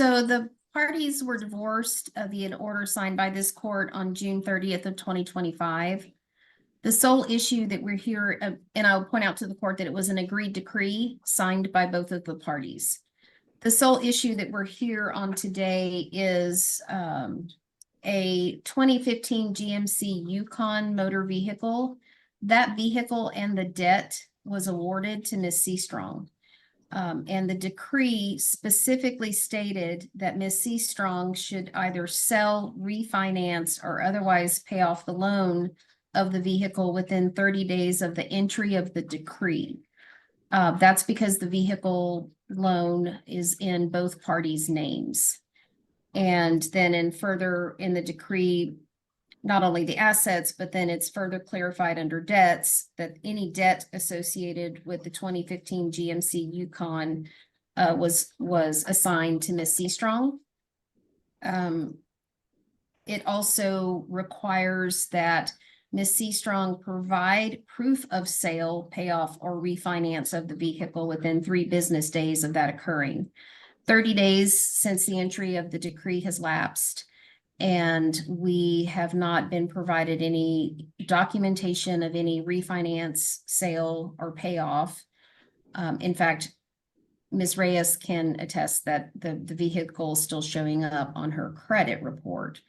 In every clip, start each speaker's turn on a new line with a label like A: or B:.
A: So the parties were divorced via an order signed by this court on June 30th of 2025. The sole issue that we're here, and I'll point out to the court that it was an agreed decree signed by both of the parties. The sole issue that we're here on today is a 2015 GMC Yukon motor vehicle. That vehicle and the debt was awarded to Ms. Seastrong. And the decree specifically stated that Ms. Seastrong should either sell, refinance, or otherwise pay off the loan of the vehicle within 30 days of the entry of the decree. That's because the vehicle loan is in both parties' names. And then in the decree, not only the assets, but then it's further clarified under debts that any debt associated with the 2015 GMC Yukon was assigned to Ms. Seastrong. It also requires that Ms. Seastrong provide proof of sale, payoff, or refinance of the vehicle within 3 business days of that occurring. 30 days since the entry of the decree has lapsed, and we have not been provided any documentation of any refinance, sale, or payoff. In fact, Ms. Reyes can attest that the vehicle is still showing up on her credit report.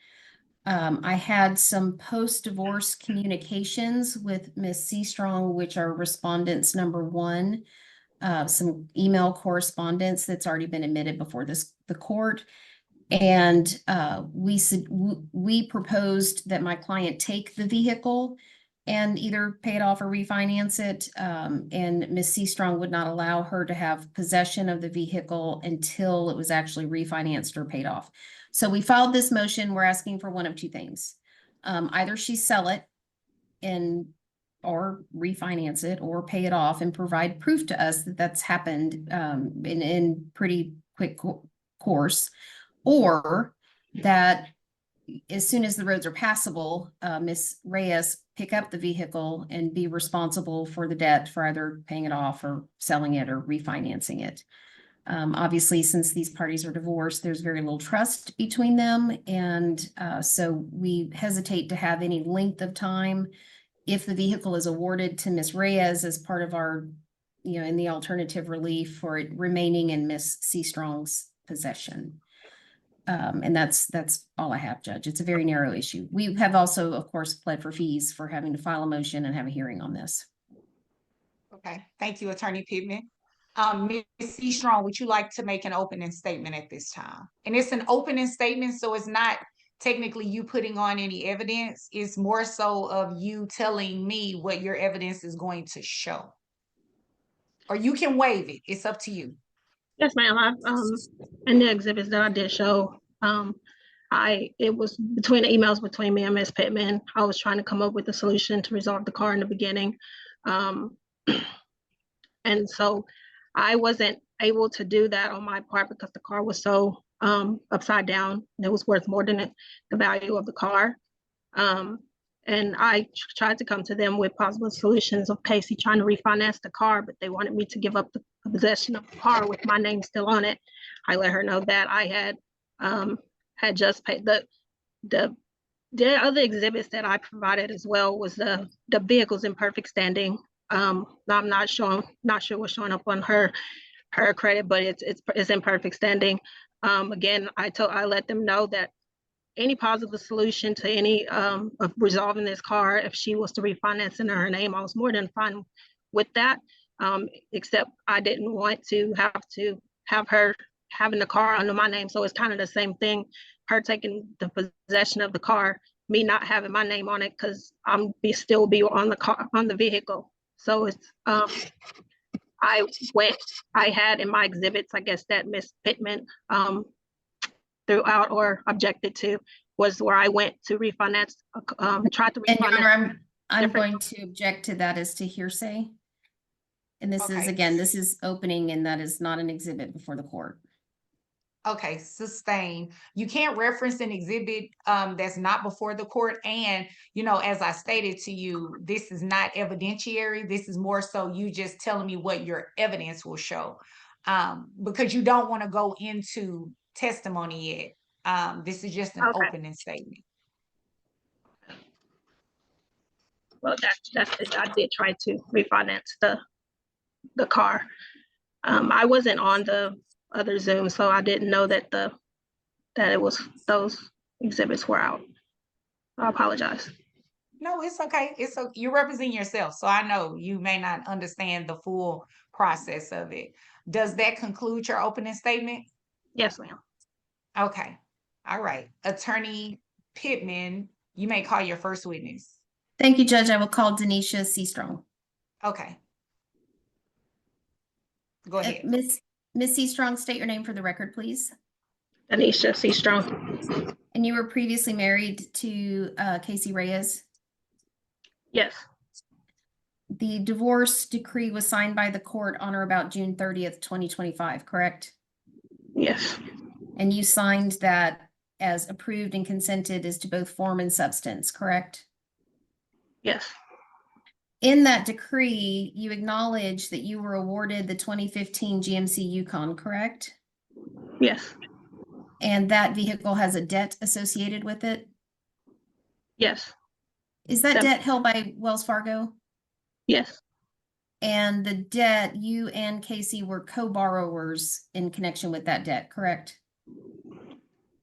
A: I had some post-divorce communications with Ms. Seastrong, which are respondents number 1, some email correspondence that's already been admitted before the court. And we proposed that my client take the vehicle and either pay it off or refinance it. And Ms. Seastrong would not allow her to have possession of the vehicle until it was actually refinanced or paid off. So we filed this motion. We're asking for one of 2 things. Either she sell it or refinance it or pay it off and provide proof to us that that's happened in pretty quick course, or that as soon as the roads are passable, Ms. Reyes pick up the vehicle and be responsible for the debt for either paying it off or selling it or refinancing it. Obviously, since these parties are divorced, there's very little trust between them. And so we hesitate to have any length of time if the vehicle is awarded to Ms. Reyes as part of our, in the alternative relief, for it remaining in Ms. Seastrong's possession. And that's all I have, Judge. It's a very narrow issue. We have also, of course, pled for fees for having to file a motion and have a hearing on this.
B: Okay, thank you, Attorney Pittman. Ms. Seastrong, would you like to make an opening statement at this time? And it's an opening statement, so it's not technically you putting on any evidence. It's more so of you telling me what your evidence is going to show. Or you can waive it. It's up to you.
C: Yes, ma'am. In the exhibits that I did show, it was between the emails between me and Ms. Pittman. I was trying to come up with a solution to resolve the car in the beginning. And so I wasn't able to do that on my part because the car was so upside down. It was worth more than the value of the car. And I tried to come to them with possible solutions of Casey trying to refinance the car, but they wanted me to give up the possession of the car with my name still on it. I let her know that I had just paid the other exhibits that I provided as well was the vehicle's in perfect standing. I'm not sure what's showing up on her credit, but it's in perfect standing. Again, I let them know that any positive solution to any of resolving this car, if she was to refinance in her name, I was more than fine with that. Except I didn't want to have her having the car under my name. So it's kind of the same thing, her taking the possession of the car, me not having my name on it because still be on the vehicle. So it's I had in my exhibits, I guess, that Ms. Pittman threw out or objected to, was where I went to refinance, tried to refinance.
A: And Your Honor, I'm going to object to that as to hearsay. And this is, again, this is opening, and that is not an exhibit before the court.
B: Okay, sustain. You can't reference an exhibit that's not before the court. And, as I stated to you, this is not evidentiary. This is more so you just telling me what your evidence will show. Because you don't want to go into testimony yet. This is just an
C: Okay.
B: opening statement.
C: Well, that's it. I did try to refinance the car. I wasn't on the other Zoom, so I didn't know that it was those exhibits were out. I apologize.
B: No, it's okay. You represent yourself, so I know you may not understand the full process of it. Does that conclude your opening statement?
C: Yes, ma'am.
B: Okay. All right. Attorney Pittman, you may call your first witness.
A: Thank you, Judge. I will call Denisha C. Strong.
B: Okay. Go ahead.
A: Miss C. Strong, state your name for the record, please.
C: Denisha C. Strong.
A: And you were previously married to Casey Reyes.
C: Yes.
A: The divorce decree was signed by the court on or about June 30th, 2025, correct?
C: Yes.
A: And you signed that as approved and consented as to both form and substance, correct?
C: Yes.
A: In that decree, you acknowledge that you were awarded the 2015 GMC Yukon, correct?
C: Yes.
A: And that vehicle has a debt associated with it?
C: Yes.
A: Is that
C: Yep.
A: debt held by Wells Fargo?
C: Yes.
A: And the debt, you and Casey were co-borrowers in connection with that debt, correct?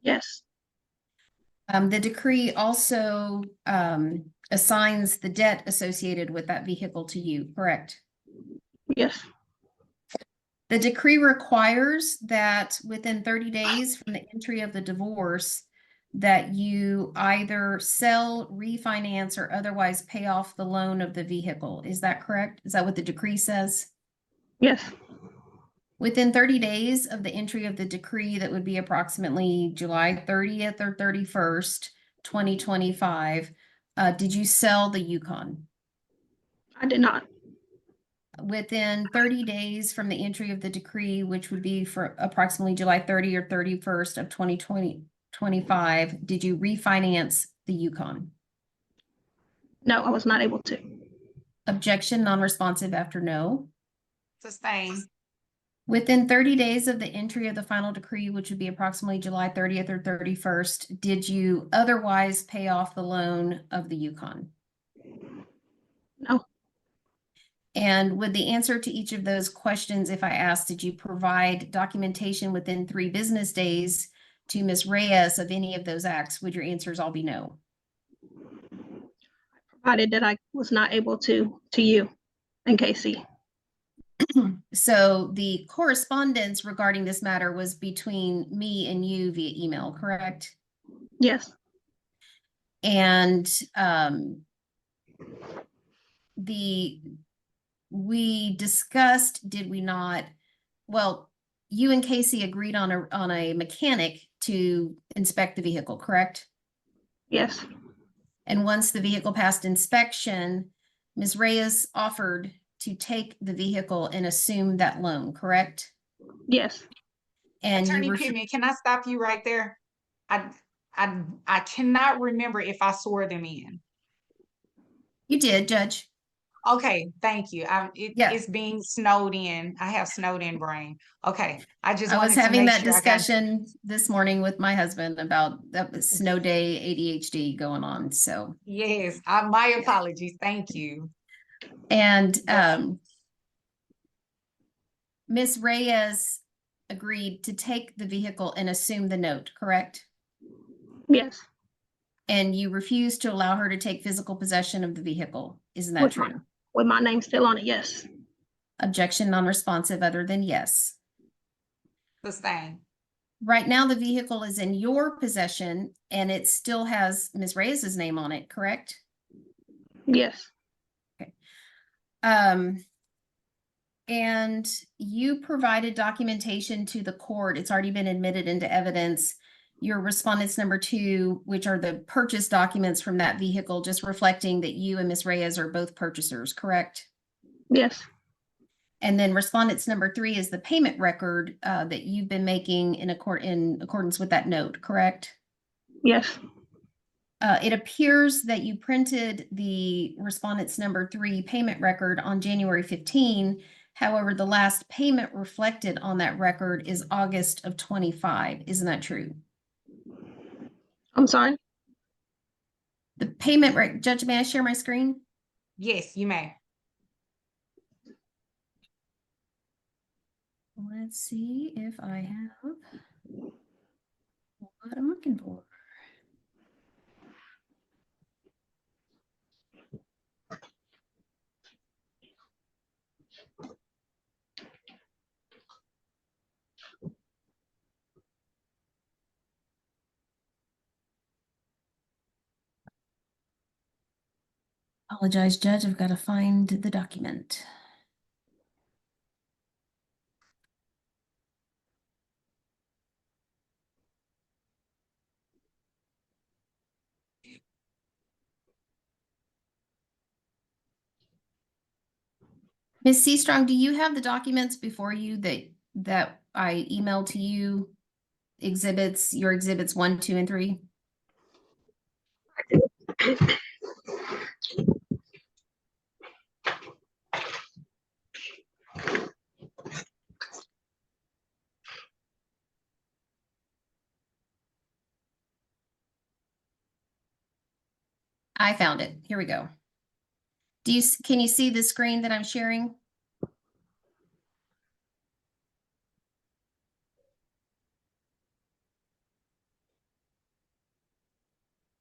C: Yes.
A: The decree also assigns the debt associated with that vehicle to you, correct?
C: Yes.
A: The decree requires that within 30 days from the entry of the divorce, that you either sell, refinance, or otherwise pay off the loan of the vehicle. Is that correct? Is that what the decree says?
C: Yes.
A: Within 30 days of the entry of the decree, that would be approximately July 30th or 31st, 2025, did you sell the Yukon?
C: I did not.
A: Within 30 days from the entry of the decree, which would be for approximately July 30 or 31st of 2025, did you refinance the Yukon?
C: No, I was not able to.
A: Objection, non-responsive after no.
B: Sustain.
A: Within 30 days of the entry of the final decree, which would be approximately July 30th or 31st, did you otherwise pay off the loan of the Yukon?
C: No.
A: And would the answer to each of those questions, if I asked, did you provide documentation within 3 business days to Ms. Reyes of any of those acts, would your answers all be no?
C: Provided that I was not able to you and Casey.
A: So the correspondence regarding this matter was between me and you via email, correct?
C: Yes.
A: And we discussed, did we not? Well, you and Casey agreed on a mechanic to inspect the vehicle, correct?
C: Yes.
A: And once the vehicle passed inspection, Ms. Reyes offered to take the vehicle and assume that loan, correct?
C: Yes.
A: And
B: Attorney Pittman, can I stop you right there? I cannot remember if I swore them in.
A: you did, Judge.
B: Okay, thank you.
A: Yeah.
B: It's being snowed in. I have snowed in brain. Okay, I just
A: I was
B: wanted to
A: having
B: make
A: that
B: sure I got-
A: discussion this morning with my husband about that snow day ADHD going on, so.
B: Yes, my apologies. Thank you.
A: And
B: Yes.
A: Ms. Reyes agreed to take the vehicle and assume the note, correct?
C: Yes.
A: And you refused to allow her to take physical possession of the vehicle. Isn't that true?
C: With my name still on it, yes.
A: Objection, non-responsive other than yes.
B: Sustain.
A: Right now, the vehicle is in your possession and it still has Ms. Reyes's name on it, correct?
C: Yes.
A: And you provided documentation to the court. It's already been admitted into evidence. Your respondents number 2, which are the purchase documents from that vehicle, just reflecting that you and Ms. Reyes are both purchasers, correct?
C: Yes.
A: And then respondents number 3 is the payment record that you've been making in accordance with that note, correct?
C: Yes.
A: It appears that you printed the respondents number 3 payment record on January 15. However, the last payment reflected on that record is August of 25. Isn't that true?
C: I'm sorry.
A: The payment, right, Judge, may I share my screen?
B: Yes, you may.
A: Let's see if I have what I'm looking for. Apologize, Judge, I've got to find the document. Ms. Seastrong, do you have the documents before you that I emailed to you? Exhibits, your exhibits 1, 2, and 3? I found it. Here we go. Can you see the screen that I'm sharing?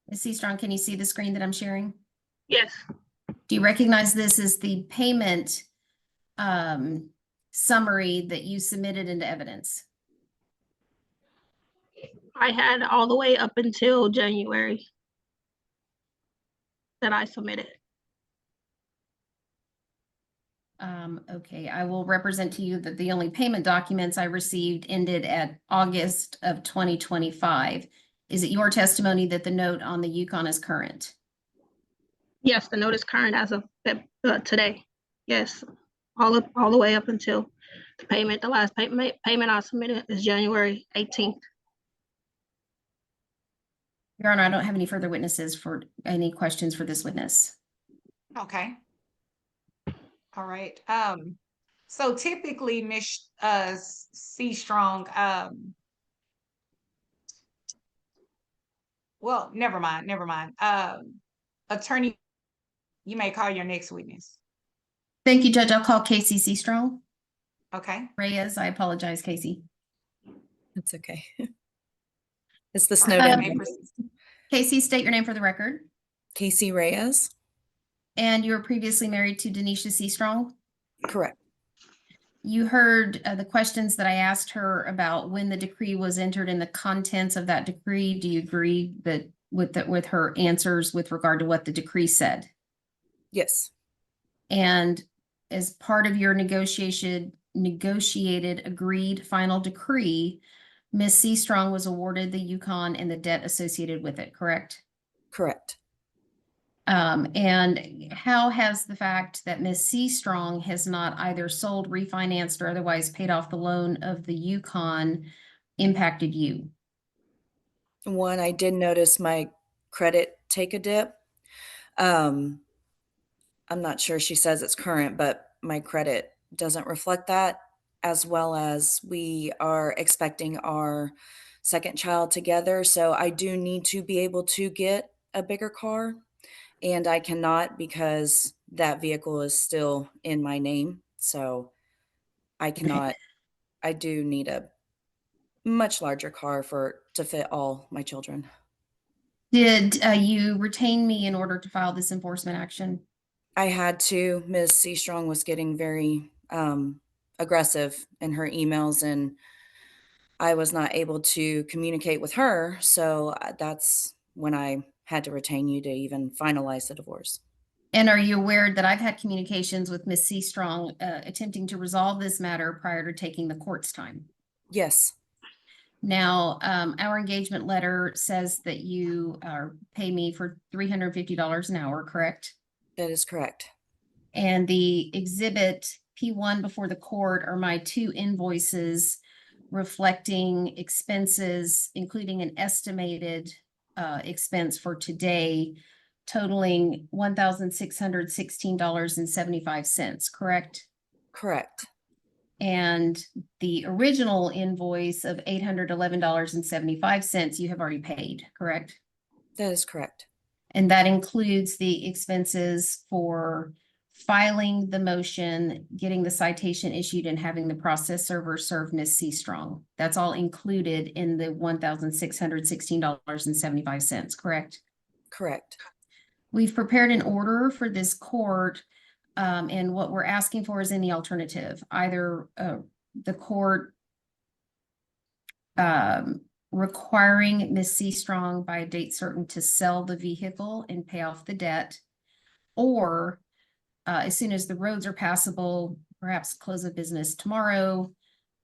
A: Ms. Seastrong, can you see the screen that I'm sharing?
C: Yes.
A: Do you recognize this as the payment summary that you submitted into evidence?
C: I had all the way up until January that I submitted.
A: Okay, I will represent to you that the only payment documents I received ended at August of 2025. Is it your testimony that the note on the Yukon is current?
C: Yes, the note is current as of today. Yes, all the way up until the payment. The last payment I submitted is January 18th.
A: Your Honor, I don't have any further witnesses for any questions for this witness.
B: Okay. All right. So typically, Ms. Seastrong, well, never mind. Attorney, you may call your next witness.
A: Thank you, Judge. I'll call Casey Seastrong.
B: Okay.
A: Reyes, I apologize, Casey.
D: That's okay. It's the
B: All
D: snow
B: right,
D: down.
B: you may proceed.
A: Casey, state your name for the record.
D: Casey Reyes.
A: And you were previously married to Denisha Seastrong.
D: Correct.
A: You heard the questions that I asked her about when the decree was entered and the contents of that decree. Do you agree that with her answers with regard to what the decree said?
D: Yes.
A: And as part of your negotiated agreed final decree, Ms. Seastrong was awarded the Yukon and the debt associated with it, correct?
D: Correct.
A: And how has the fact that Ms. Seastrong has not either sold, refinanced, or otherwise paid off the loan of the Yukon impacted you?
D: One, I did notice my credit take a dip. I'm not sure she says it's current, but my credit doesn't reflect that, as well as we are expecting our second child together. So I do need to be able to get a bigger car, and I cannot because that vehicle is still in my name. So I cannot, I do need a much larger car to fit all my children.
A: Did you retain me in order to file this enforcement action?
D: I had to. Ms. Seastrong was getting very aggressive in her emails, and I was not able to communicate with her. So that's when I had to retain you to even finalize the divorce.
A: And are you aware that I've had communications with Ms. Seastrong attempting to resolve this matter prior to taking the court's time?
D: Yes.
A: Now, our engagement letter says that you pay me for $350 an hour, correct?
D: That is correct.
A: And the exhibit P1 before the court are my 2 invoices reflecting expenses, including an estimated expense for today, totaling $1,616.75, correct?
D: Correct.
A: And the original invoice of $811.75 you have already paid, correct?
D: That is correct.
A: And that includes the expenses for filing the motion, getting the citation issued, and having the process server serve Ms. C. Strong. That's all included in the $1,616.75, correct?
D: Correct.
A: We've prepared an order for this court, and what we're asking for is in the alternative, either the court requiring Ms. C. Strong by a date certain to sell the vehicle and pay off the debt, or as soon as the roads are passable, perhaps close of business tomorrow,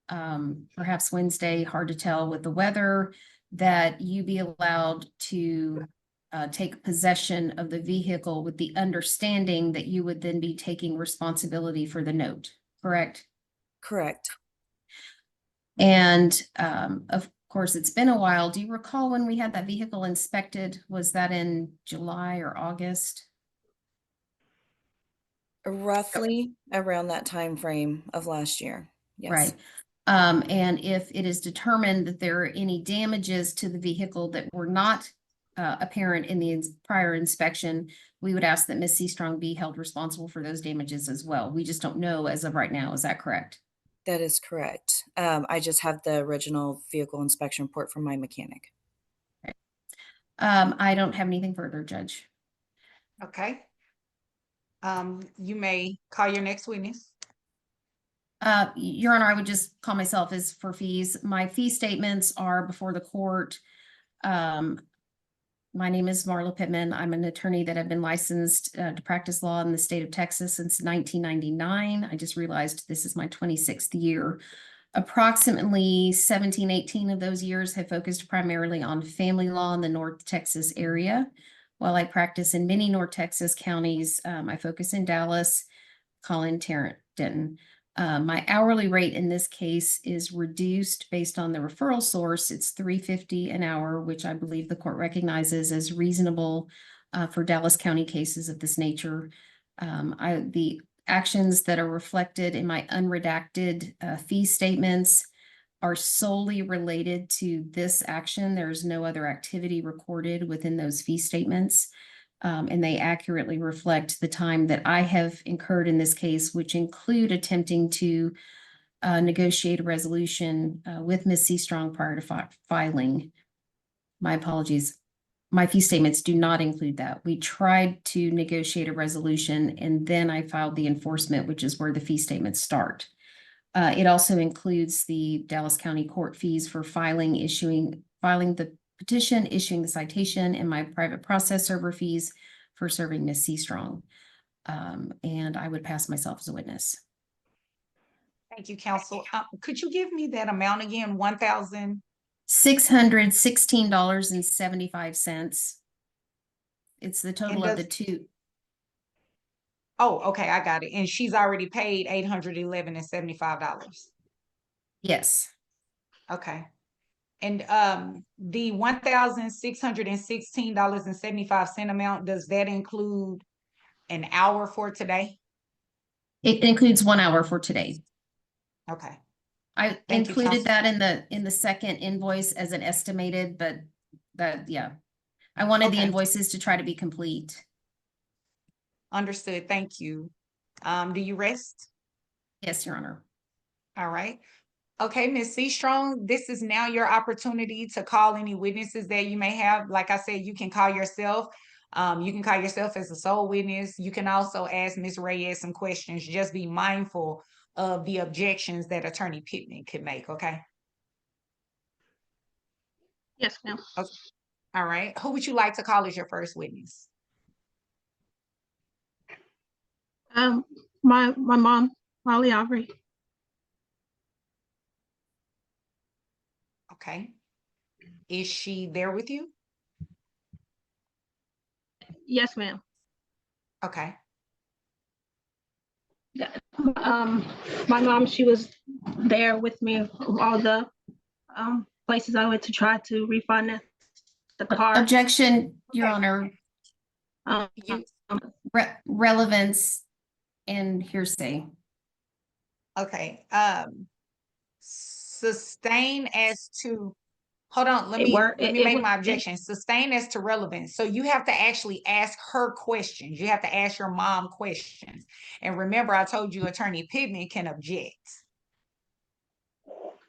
A: perhaps Wednesday, hard to tell with the weather, that you be allowed to take possession of the vehicle with the understanding that you would then be taking responsibility for the note, correct?
D: Correct.
A: And of course, it's been a while. Do you recall when we had that vehicle inspected? Was that in July or August?
D: Roughly around that time frame of last year. Yes.
A: Right. And if it is determined that there are any damages to the vehicle that were not apparent in the prior inspection, we would ask that Ms. C. Strong be held responsible for those damages as well. We just don't know as of right now. Is that correct?
D: That is correct. I just have the original vehicle inspection report from my mechanic.
A: I don't have anything further, Judge.
B: Okay. You may call your next witness.
A: Your Honor, I would just call myself as for fees. My fee statements are before the court. My name is Marla Pittman. I'm an attorney that have been licensed to practice law in the state of Texas since 1999. I just realized this is my 26th year. Approximately 17, 18 of those years have focused primarily on family law in the North Texas area. While I practice in many North Texas counties, I focus in Dallas, Collin, Tarrant, Denton. My hourly rate in this case is reduced based on the referral source. It's $3.50 an hour, which I believe the court recognizes as reasonable for Dallas County cases of this nature. The actions that are reflected in my unredacted fee statements are solely related to this action. There's no other activity recorded within those fee statements. And they accurately reflect the time that I have incurred in this case, which include attempting to negotiate a resolution with Ms. C. Strong prior to filing. My apologies. My fee statements do not include that. We tried to negotiate a resolution, and then I filed the enforcement, which is where the fee statements start. It also includes the Dallas County court fees for filing the petition, issuing the citation, and my private process server fees for serving Ms. C. Strong. And I would pass myself as a witness.
B: Thank you, counsel. Could you give me that amount again? 1,000?
A: $616.75. It's the total of the two.
B: Oh, okay, I got it. And she's already paid $811.75.
A: Yes.
B: Okay. And the $1,616.75 amount, does that include an hour for today?
A: It includes 1 hour for today.
B: Okay.
A: I
B: Thank you,
A: included
B: counsel.
A: that in the second invoice as an estimated, but yeah. I wanted the
B: Okay.
A: invoices to try to be complete.
B: Understood. Thank you. Do you rest?
A: Yes, Your Honor.
B: All right. Okay, Ms. C. Strong, this is now your opportunity to call any witnesses that you may have. Like I said, you can call yourself. You can call yourself as a sole witness. You can also ask Ms. Reyes some questions. Just be mindful of the objections that Attorney Pittman could make, okay?
C: Yes, ma'am.
B: Okay. All right. Who would you like to call as your first witness?
C: My mom, Molly Aubrey.
B: Okay. Is she there with you?
C: Yes, ma'am.
B: Okay.
C: Yeah. My mom, she was there with me all the places I went to try to refinance the car.
A: Objection, Your
B: Okay.
A: Honor.
B: You,
A: Relevance and hearsay.
B: Okay, sustain as to, hold on, let
C: It
B: me,
C: were,
B: let me
C: it
B: make
C: was,
B: my
C: it,
B: objection. Sustain as to relevance. So you have to actually ask her questions. You have to ask your mom questions. And remember, I told you Attorney Pittman can object.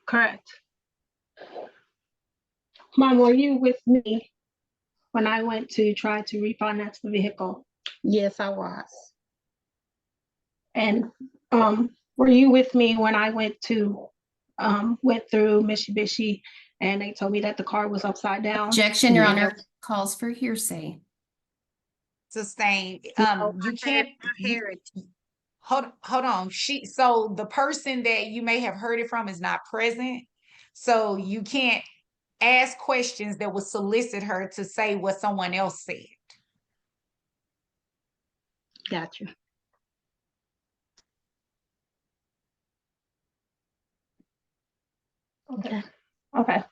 C: correct. Mom, were you with me when I went to try to refinance the vehicle?
E: Yes, I was.
C: And were you with me when I went through Mitsubishi and they told me that the car was upside down?
A: Objection, Your
E: Yeah.
A: Honor, calls for hearsay.
B: Sustain,
E: No,
B: you can't,
E: I heard it.
B: hold on. So the person that you may have heard it from is not present. So you can't ask questions that would solicit her to say what someone else said.
E: Got you.
C: Okay. Okay.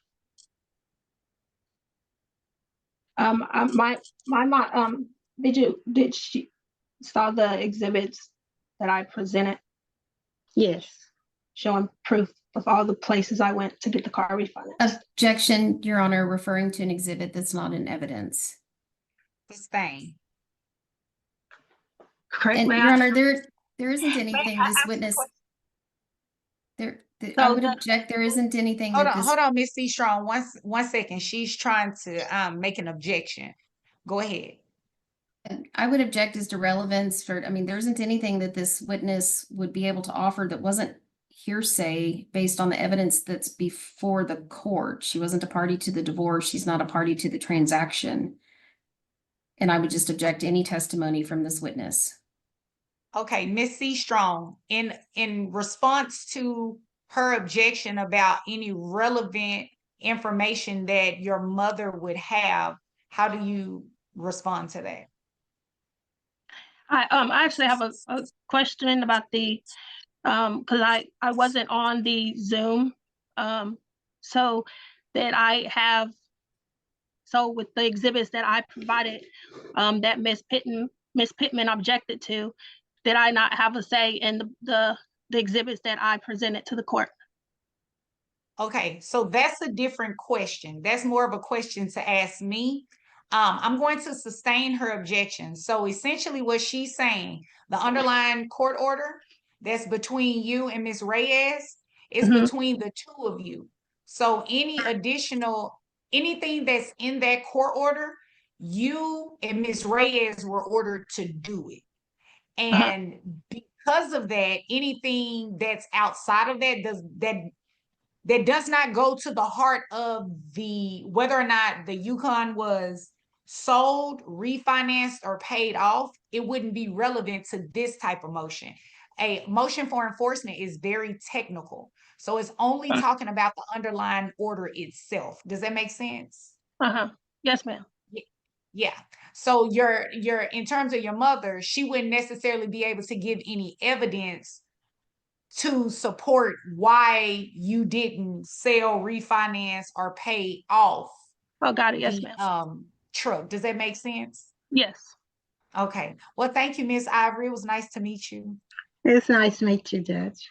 C: My mom, did she saw the exhibits that I presented
E: Yes.
C: showing proof of all the places I went to get the car refinanced?
A: Objection, Your Honor, referring to an exhibit that's not in evidence.
B: Sustain.
C: Correct,
A: And
C: may
A: Your
C: I?
A: Honor, there isn't anything
C: I
A: this
C: ask a
A: witness,
C: question?
A: I
C: So
A: would
C: the-
A: object, there isn't anything
B: Hold
A: that
B: on,
A: this.
B: hold on, Miss C. Strong. One second. She's trying to make an objection. Go ahead.
A: I would object as to relevance for, I mean, there isn't anything that this witness would be able to offer that wasn't hearsay based on the evidence that's before the court. She wasn't a party to the divorce. She's not a party to the transaction. And I would just object to any testimony from this witness.
B: Okay, Miss C. Strong, in response to her objection about any relevant information that your mother would have, how do you respond to that?
C: I actually have a question about the because I wasn't on the Zoom, so that I have, so with the exhibits that I provided, that Miss Pittman objected to, did I not have a say in the exhibits that I presented to the court?
B: Okay, so that's a different question. That's more of a question to ask me. I'm going to sustain her objection. So essentially what she's saying, the underlying court order that's between you and Ms. Reyes is
C: Mhm.
B: between the two of you. So any additional, anything that's in that court order, you and Ms. Reyes were ordered to do it. And because of that, anything that's outside of that does not go to the heart of the whether or not the Yukon was sold, refinanced, or paid off, it wouldn't be relevant to this type of motion. A motion for enforcement is very technical. So it's only talking about the underlying order itself. Does that make sense?
C: Yes, ma'am.
B: Yeah. So your in terms of your mother, she wouldn't necessarily be able to give any evidence to support why you didn't sell, refinance, or pay off
C: Oh, got it. Yes,
B: the
C: ma'am.
B: truck. Does that make sense?
C: Yes.
B: Okay. Well, thank you, Miss Ivory. It was nice to meet you.
E: It's nice to meet you, Judge.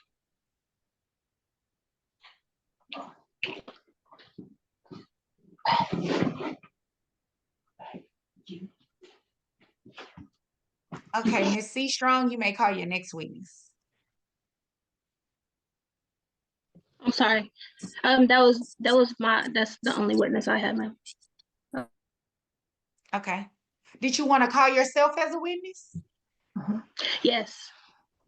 B: Okay, Miss C. Strong, you may call your next witness.
C: I'm sorry. That's the only witness I had, ma'am.
B: Okay. Did you want to call yourself as a witness?
C: Yes.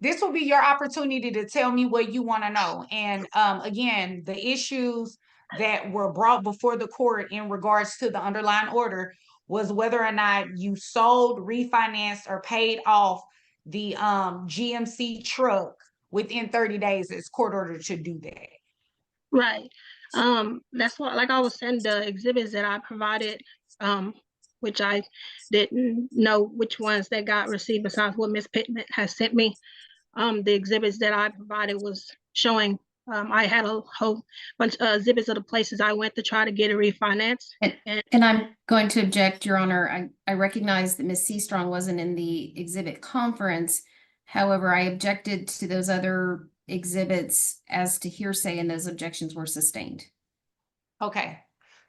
B: This will be your opportunity to tell me what you want to know. And again, the issues that were brought before the court in regards to the underlying order was whether or not you sold, refinanced, or paid off the GMC truck within 30 days. It's court order to do that.
C: Right. That's what, like I was saying, the exhibits that I provided, which I didn't know which ones that got received besides what Ms. Pittman has sent me. The exhibits that I provided was showing, I had a whole bunch of exhibits of the places I went to try to get it refinanced.
A: And I'm going to object, Your Honor. I recognize that Ms. Seastrong wasn't in the exhibit conference. However, I objected to those other exhibits as to hearsay, and those objections were sustained.
B: Okay,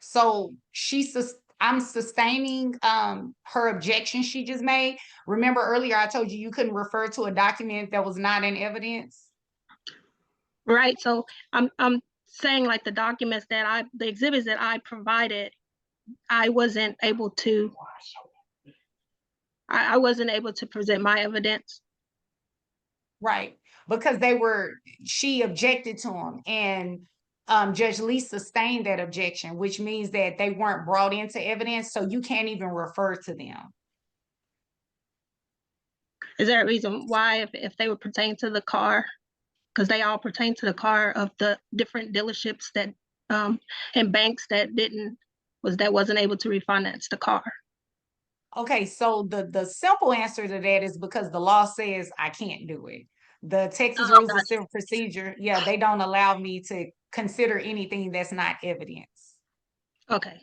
B: so I'm sustaining her objection she just made. Remember earlier I told you you couldn't refer to a document that was not in evidence?
C: Right, so I'm saying like the documents that the exhibits that I provided, I wasn't able to, I wasn't able to present my evidence.
B: Right, because she objected to them, and Judge Lee sustained that objection, which means that they weren't brought into evidence, so you can't even refer to them.
C: Is there a reason why, if they would pertain to the car? Because they all pertain to the car of the different dealerships that, and banks that wasn't able to refinance the car.
B: Okay, so the simple answer to that is because the law says I can't do it. The Texas
C: Oh,
B: Rules of Civil Procedure, yeah, they don't allow me to consider anything that's not evidence.
C: okay.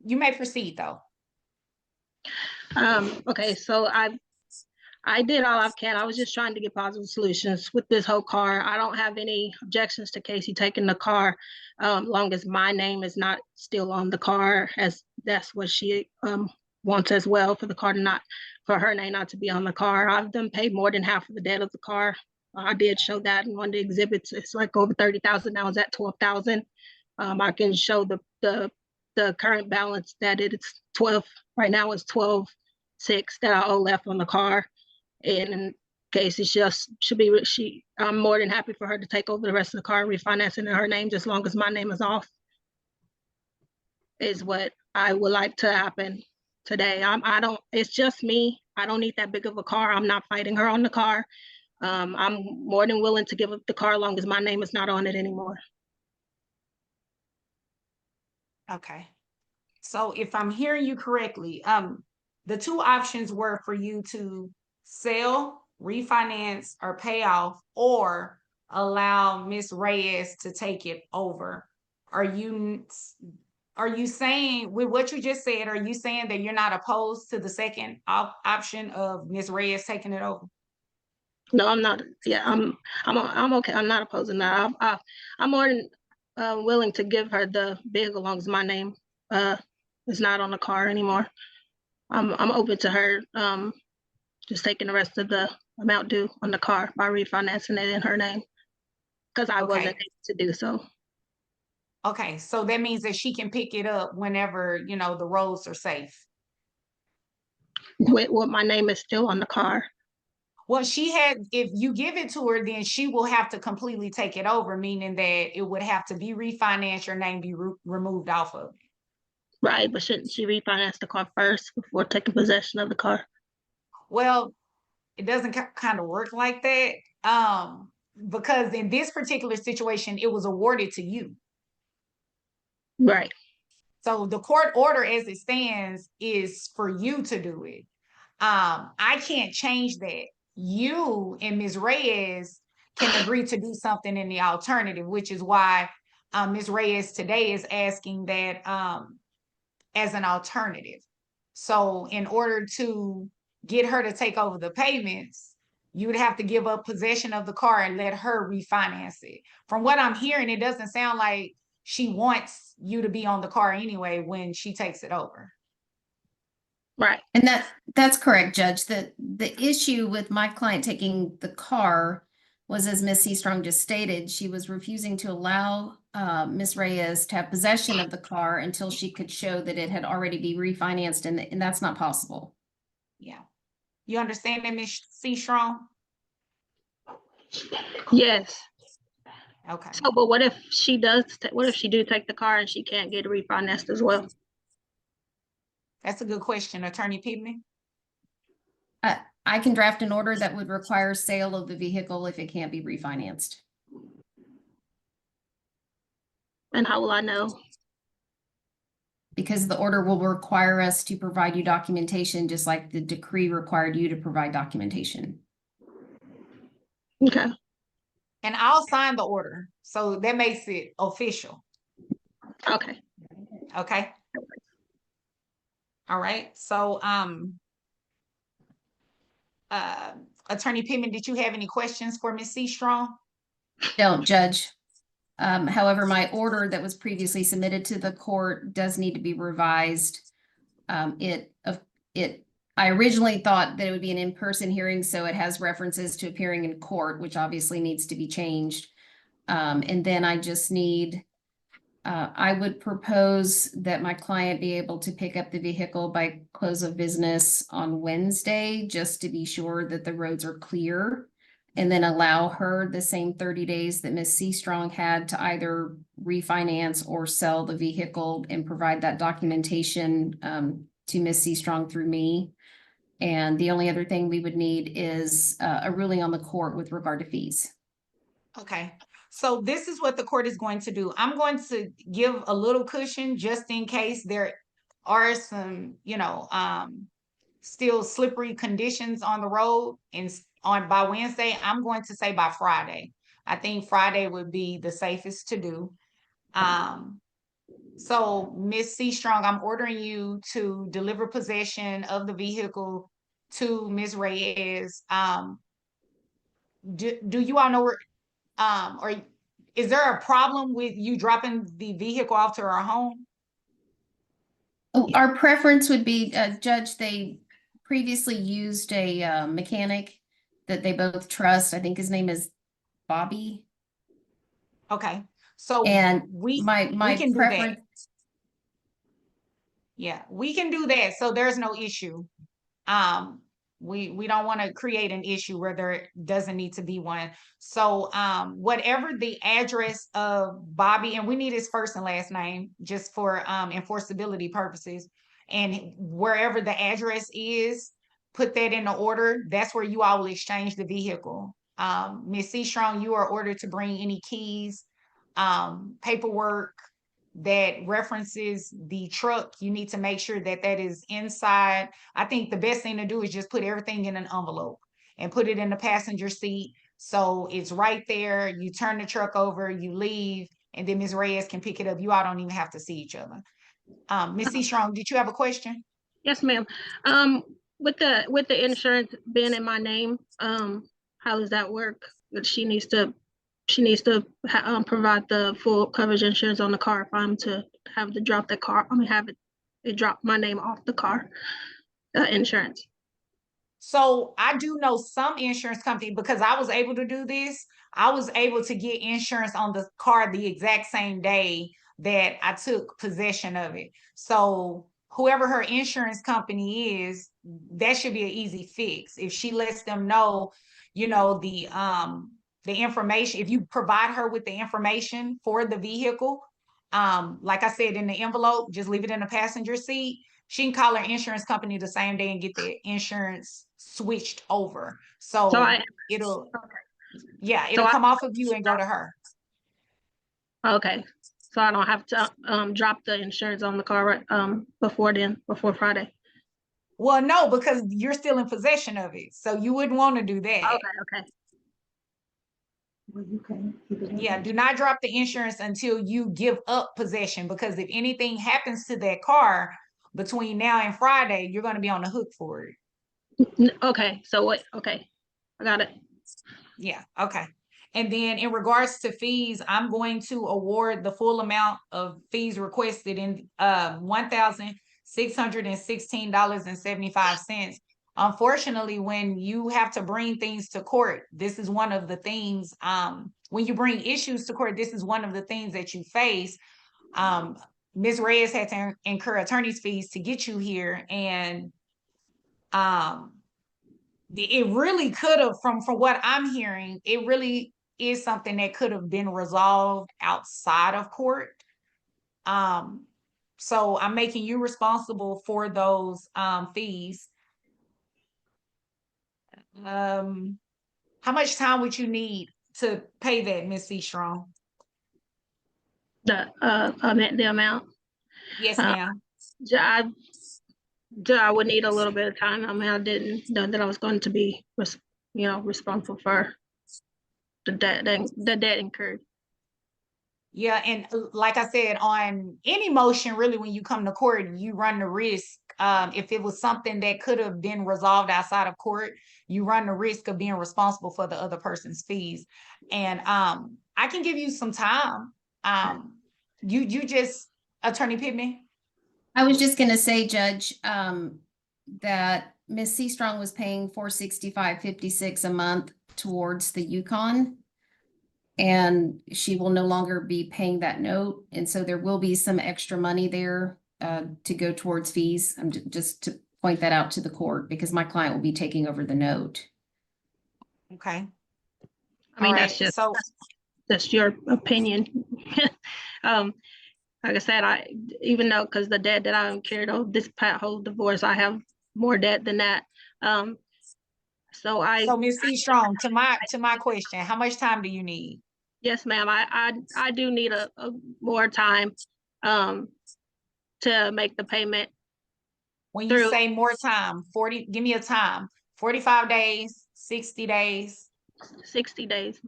B: You may proceed though.
C: Okay, so I did all I can. I was just trying to get positive solutions with this whole car. I don't have any objections to Casey taking the car, long as my name is not still on the car, as that's what she wants as well, for the car to not, for her name not to be on the car. I've done paid more than half of the debt of the car. I did show that in one of the exhibits. It's like over 30,000. Now it's at 12,000. I can show the current balance that it's 12. Right now it's 12,600 that I owe left on the car. And in case it's just I'm more than happy for her to take over the rest of the car, refinancing in her name, just long as my name is off, is what I would like to happen today. It's just me. I don't need that big of a car. I'm not fighting her on the car. I'm more than willing to give up the car long as my name is not on it anymore.
B: Okay. So if I'm hearing you correctly, the two options were for you to sell, refinance, or pay off, or allow Miss Reyes to take it over. Are you saying, with what you just said, are you saying that you're not opposed to the second option of Miss Reyes taking it over?
C: No, I'm not. Yeah, I'm okay. I'm not opposing that. I'm more than willing to give her the big, as long as my name is not on the car anymore. I'm open to her just taking the rest of the amount due on the car by refinancing it in her name, because I wasn't able to do so.
B: Okay, so that means that she can pick it up whenever, the roads are safe.
C: With what my name is still on the car.
B: Well, if you give it to her, then she will have to completely take it over, meaning that it would have to be refinanced, your name be removed off of it.
C: Right, but shouldn't she refinance the car first before taking possession of the car?
B: Well, it doesn't kind of work like that, because in this particular situation, it was awarded to you.
C: Right.
B: So the court order as it stands is for you to do it. I can't change that. You and Ms. Reyes can agree to do something in the alternative, which is why Ms. Reyes today is asking that as an alternative. So in order to get her to take over the payments, you would have to give up possession of the car and let her refinance it. From what I'm hearing, it doesn't sound like she wants you to be on the car anyway when she takes it over.
C: Right.
A: And that's correct, Judge. The issue with my client taking the car was, as Ms. Seastrong just stated, she was refusing to allow Ms. Reyes to have possession of the car until she could show that it had already been refinanced, and that's not possible.
B: Yeah. You understand that, Ms. Seastrong?
C: Yes.
B: Okay.
C: So, but what if she do take the car and she can't get it refinanced as well?
B: That's a good question, Attorney Pittman.
A: I can draft an order that would require sale of the vehicle if it can't be refinanced.
C: And how will I know?
A: Because the order will require us to provide you documentation, just like the decree required you to provide documentation.
C: Okay.
B: And I'll sign the order, so that makes it official.
C: Okay.
B: Okay. All right. So Attorney Pittman, did you have any questions for Ms. C. Strong?
A: Don't, Judge. However, my order that was previously submitted to the court does need to be revised. I originally thought that it would be an in-person hearing, so it has references to appearing in court, which obviously needs to be changed. And then I just need, I would propose that my client be able to pick up the vehicle by close of business on Wednesday, just to be sure that the roads are clear. And then allow her the same 30 days that Ms. C. Strong had to either refinance or sell the vehicle and provide that documentation to Ms. C. Strong through me. And the only other thing we would need is a ruling on the court with regard to fees.
B: Okay, so this is what the court is going to do. I'm going to give a little cushion just in case there are some, still slippery conditions on the road, and by Wednesday, I'm going to say by Friday. I think Friday would be the safest to do. So Ms. C. Strong, I'm ordering you to deliver possession of the vehicle to Ms. Reyes. Do you all know where, or is there a problem with you dropping the vehicle off to her home?
A: Oh, our preference would be, Judge, they previously used a mechanic that they both trust. I think his name is Bobby.
B: Okay, so
A: And
B: we
A: my
B: can do that.
A: preference,
B: Yeah, we can do that. So there's no issue. We don't want to create an issue where there doesn't need to be one. So whatever the address of Bobby, and we need his first and last name just for enforceability purposes, and wherever the address is, put that in the order. That's where you all will exchange the vehicle. Ms. C. Strong, you are ordered to bring any keys, paperwork that references the truck. You need to make sure that that is inside. I think the best thing to do is just put everything in an envelope and put it in the passenger seat. So it's right there. You turn the truck over, you leave, and then Ms. Reyes can pick it up. You all don't even have to see each other. Ms. C. Strong, did you have a question?
C: Yes, ma'am. With the insurance being in my name, how does that work? She needs to provide the full coverage insurance on the car if I'm to have to drop the car. Have it drop my name off the car insurance.
B: So I do know some insurance company, because I was able to do this. I was able to get insurance on the car the exact same day that I took possession of it. So whoever her insurance company is, that should be an easy fix. If she lets them know, the information, if you provide her with the information for the vehicle, like I said, in the envelope, just leave it in the passenger seat. She can call her insurance company the same day and get the insurance switched over. So it'll come off of you and go to her.
C: Okay. So I don't have to drop the insurance on the car before Friday.
B: Well, no, because you're still in possession of it. So you wouldn't want to do that.
C: Okay.
B: Yeah, do not drop the insurance until you give up possession, because if anything happens to that car between now and Friday, you're going to be on the hook for it.
C: Okay. So what? Okay. I got it.
B: Yeah. Okay. And then in regards to fees, I'm going to award the full amount of fees requested in $1,616.75. Unfortunately, when you have to bring things to court, this is one of the things, when you bring issues to court, this is one of the things that you face. Ms. Reyes had to incur attorney's fees to get you here. And it really could have, from what I'm hearing, it really is something that could have been resolved outside of court. So I'm making you responsible for those fees. How much time would you need to pay that, Ms. C. Strong?
C: The amount.
B: Yes, ma'am.
C: I would need a little bit of time. I didn't know that I was going to be, responsible for the debt incurred.
B: Yeah, and like I said, on any motion, really, when you come to court, you run the risk if it was something that could have been resolved outside of court, you run the risk of being responsible for the other person's fees. And I can give you some time. You just, Attorney Pittman?
A: I was just gonna say, Judge, that Ms. Seastrong was paying $465.56 a month towards the Yukon. And she will no longer be paying that note, and so there will be some extra money there to go towards fees. I'm just to point that out to the court, because my client will be taking over the note.
B: Okay.
C: I mean,
B: All
C: that's
B: right,
C: just,
B: so
C: that's your opinion. Like I said, even though, because the debt that I carried over this whole divorce, I have more debt than that. So
B: Ms. Seastrong, to my question, how much time do you need?
C: yes, ma'am, I do need a more time to make the payment.
B: When you
C: Through-
B: say more time, 40, give me a time, 45 days, 60 days?
C: 60 days.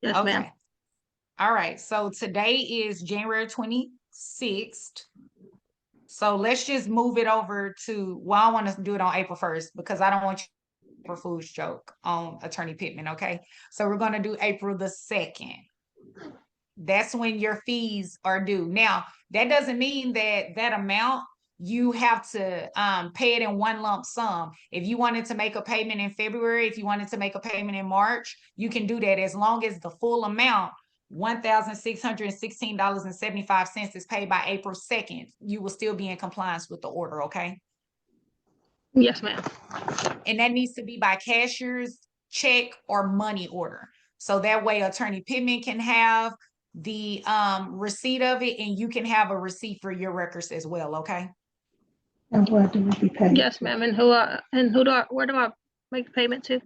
C: Yes, ma'am.
B: Okay. All right, so today is January 26th. So let's just move it over to, well, I want to do it on April 1st because I don't want you to April Fool's joke on Attorney Pittman, okay? So we're gonna do April the 2nd. That's when your fees are due. Now, that doesn't mean that that amount, you have to pay it in one lump sum. If you wanted to make a payment in February, if you wanted to make a payment in March, you can do that as long as the full amount, $1,616.75 is paid by April 2nd. You will still be in compliance with the order, okay?
C: Yes, ma'am.
B: And that needs to be by cashier's check or money order. So that way Attorney Pittman can have the receipt of it, and you can have a receipt for your records as well, okay?
E: And where do we be paid?
C: Yes, ma'am. And where do I make the payment to?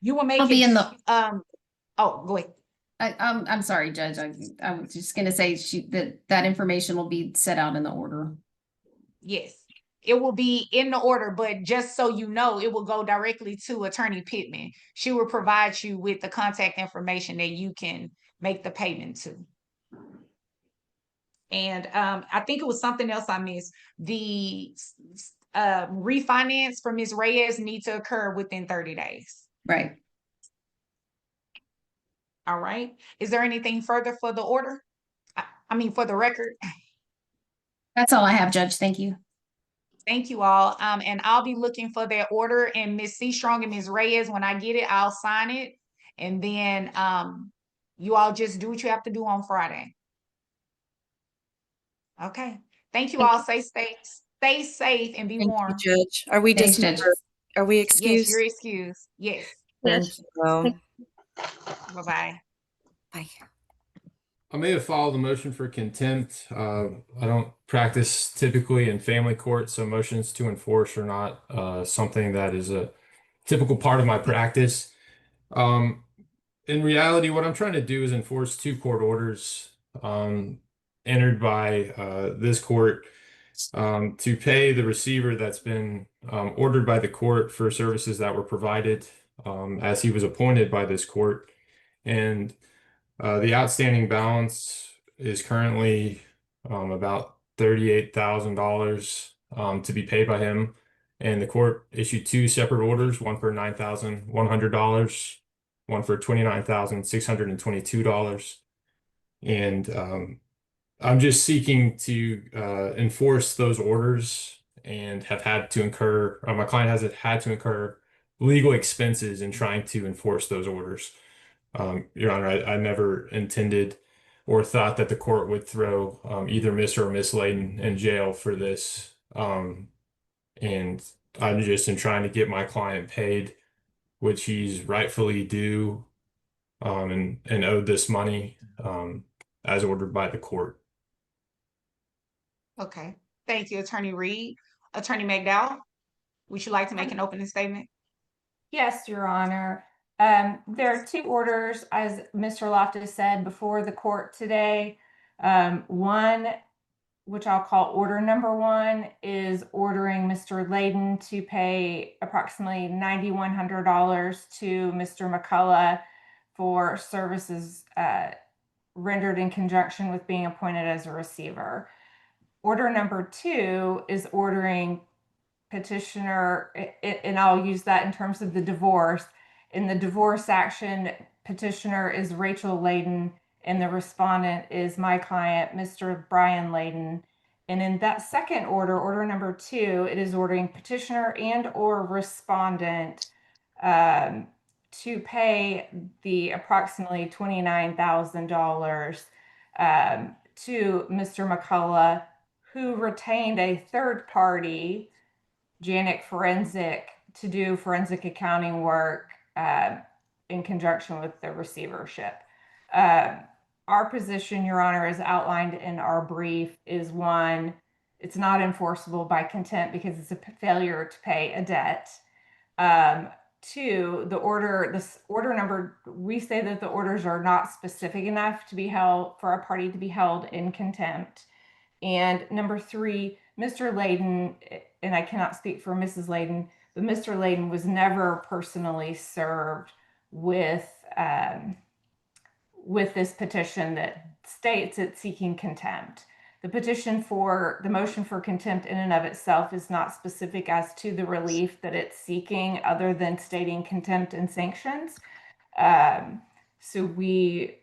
B: You will make
A: It'll be
B: it,
A: in the,
B: oh, go ahead.
A: I'm sorry, Judge, I was just gonna say that information will be set out in the order.
B: Yes, it will be in the order, but just so you know, it will go directly to Attorney Pittman. She will provide you with the contact information that you can make the payment to. And I think it was something else I missed. The refinance for Ms. Reyes need to occur within 30 days.
A: Right.
B: All right. Is there anything further for the order? I mean, for the record?
A: That's all I have, Judge. Thank you.
B: Thank you all. And I'll be looking for that order, and Ms. Seastrong and Ms. Reyes, when I get it, I'll sign it. And then you all just do what you have to do on Friday. Okay. Thank you all. Stay safe and be
D: Thank
B: warm.
D: you, Judge. Are we
A: Thanks,
D: dismissed?
A: Judge.
D: Are we
B: Yes,
D: excused?
B: you're excused. Yes.
C: Yes.
D: Well,
B: Bye-bye.
D: bye.
F: I may have followed the motion for contempt. I don't practice typically in family court, so motions to enforce are not something that is a typical part of my practice. In reality, what I'm trying to do is enforce two court orders entered by this court to pay the receiver that's been ordered by the court for services that were provided as he was appointed by this court. And the outstanding balance is currently about $38,000 to be paid by him. And the court issued two separate orders, one for $9,100, one for $29,622. And I'm just seeking to enforce those orders, and have had to incur, my client has had to incur legal expenses in trying to enforce those orders. Your Honor, I never intended or thought that the court would throw either Mr. or Miss Leyden in jail for this. And I'm just in trying to get my client paid, which he's rightfully due, and owed this money as ordered by the court.
B: Okay. Thank you, Attorney Reed. Attorney McDowell, would you like to make an opening statement?
G: Yes, Your Honor. There are two orders, as Mr. Loftus said, before the court today. One, which I'll call order number one, is ordering Mr. Leyden to pay approximately $9,100 to Mr. McCullough for services rendered in conjunction with being appointed as a receiver. Order number 2 is ordering petitioner, and I'll use that in terms of the divorce. In the divorce action, petitioner is Rachel Leyden, and the respondent is my client, Mr. Brian Leyden. And in that second order, order number 2, it is ordering petitioner and or respondent to pay the approximately $29,000 to Mr. McCullough, who retained a third party, Janet Forensic, to do forensic accounting work in conjunction with the receivership. Our position, Your Honor, as outlined in our brief, is one, it's not enforceable by contempt because it's a failure to pay a debt. 2, this order number, we say that the orders are not specific enough to be held for a party to be held in contempt. And number 3, Mr. Leyden, and I cannot speak for Mrs. Leyden, but Mr. Leyden was never personally served with this petition that states it's seeking contempt. The petition for the motion for contempt in and of itself is not specific as to the relief that it's seeking other than stating contempt and sanctions. So we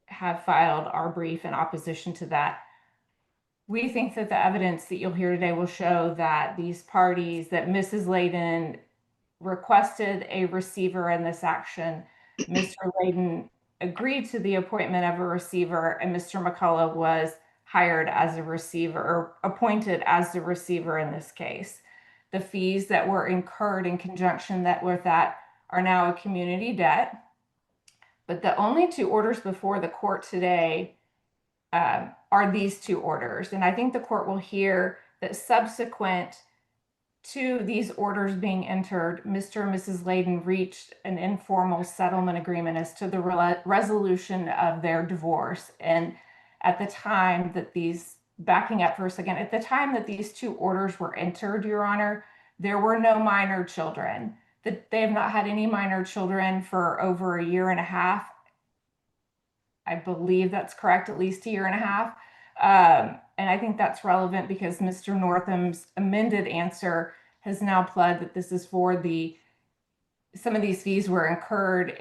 G: have filed our brief in opposition to that. We think that the evidence that you'll hear today will show that these parties, that Mrs. Leyden requested a receiver in this action, Mr. Leyden agreed to the appointment of a receiver, and Mr. McCullough was hired as a receiver or appointed as the receiver in this case. The fees that were incurred in conjunction with that are now a community debt. But the only 2 orders before the court today are these 2 orders. And I think the court will hear that subsequent to these orders being entered, Mr. and Mrs. Leyden reached an informal settlement agreement as to the resolution of their divorce. And at the time that backing up for a second, at the time that these 2 orders were entered, Your Honor, there were no minor children. They have not had any minor children for over a year and a half. I believe that's correct, at least a year and a half. And I think that's relevant because Mr. Northam's amended answer has now pled that this is for some of these fees were incurred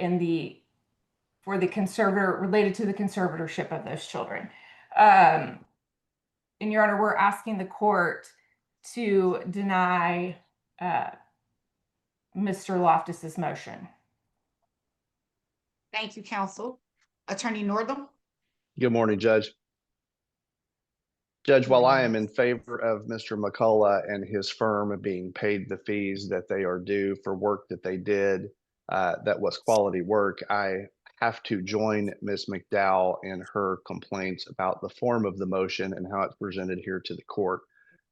G: for the conservator, related to the conservatorship of those children. And Your Honor, we're asking the court to deny Mr. Loftus's motion.
B: Thank you, counsel. Attorney Northam?
H: Good morning, Judge. Judge, while I am in favor of Mr. McCullough and his firm being paid the fees that they are due for work that they did, that was quality work, I have to join Ms. McDowell in her complaints about the form of the motion and how it's presented here to the court.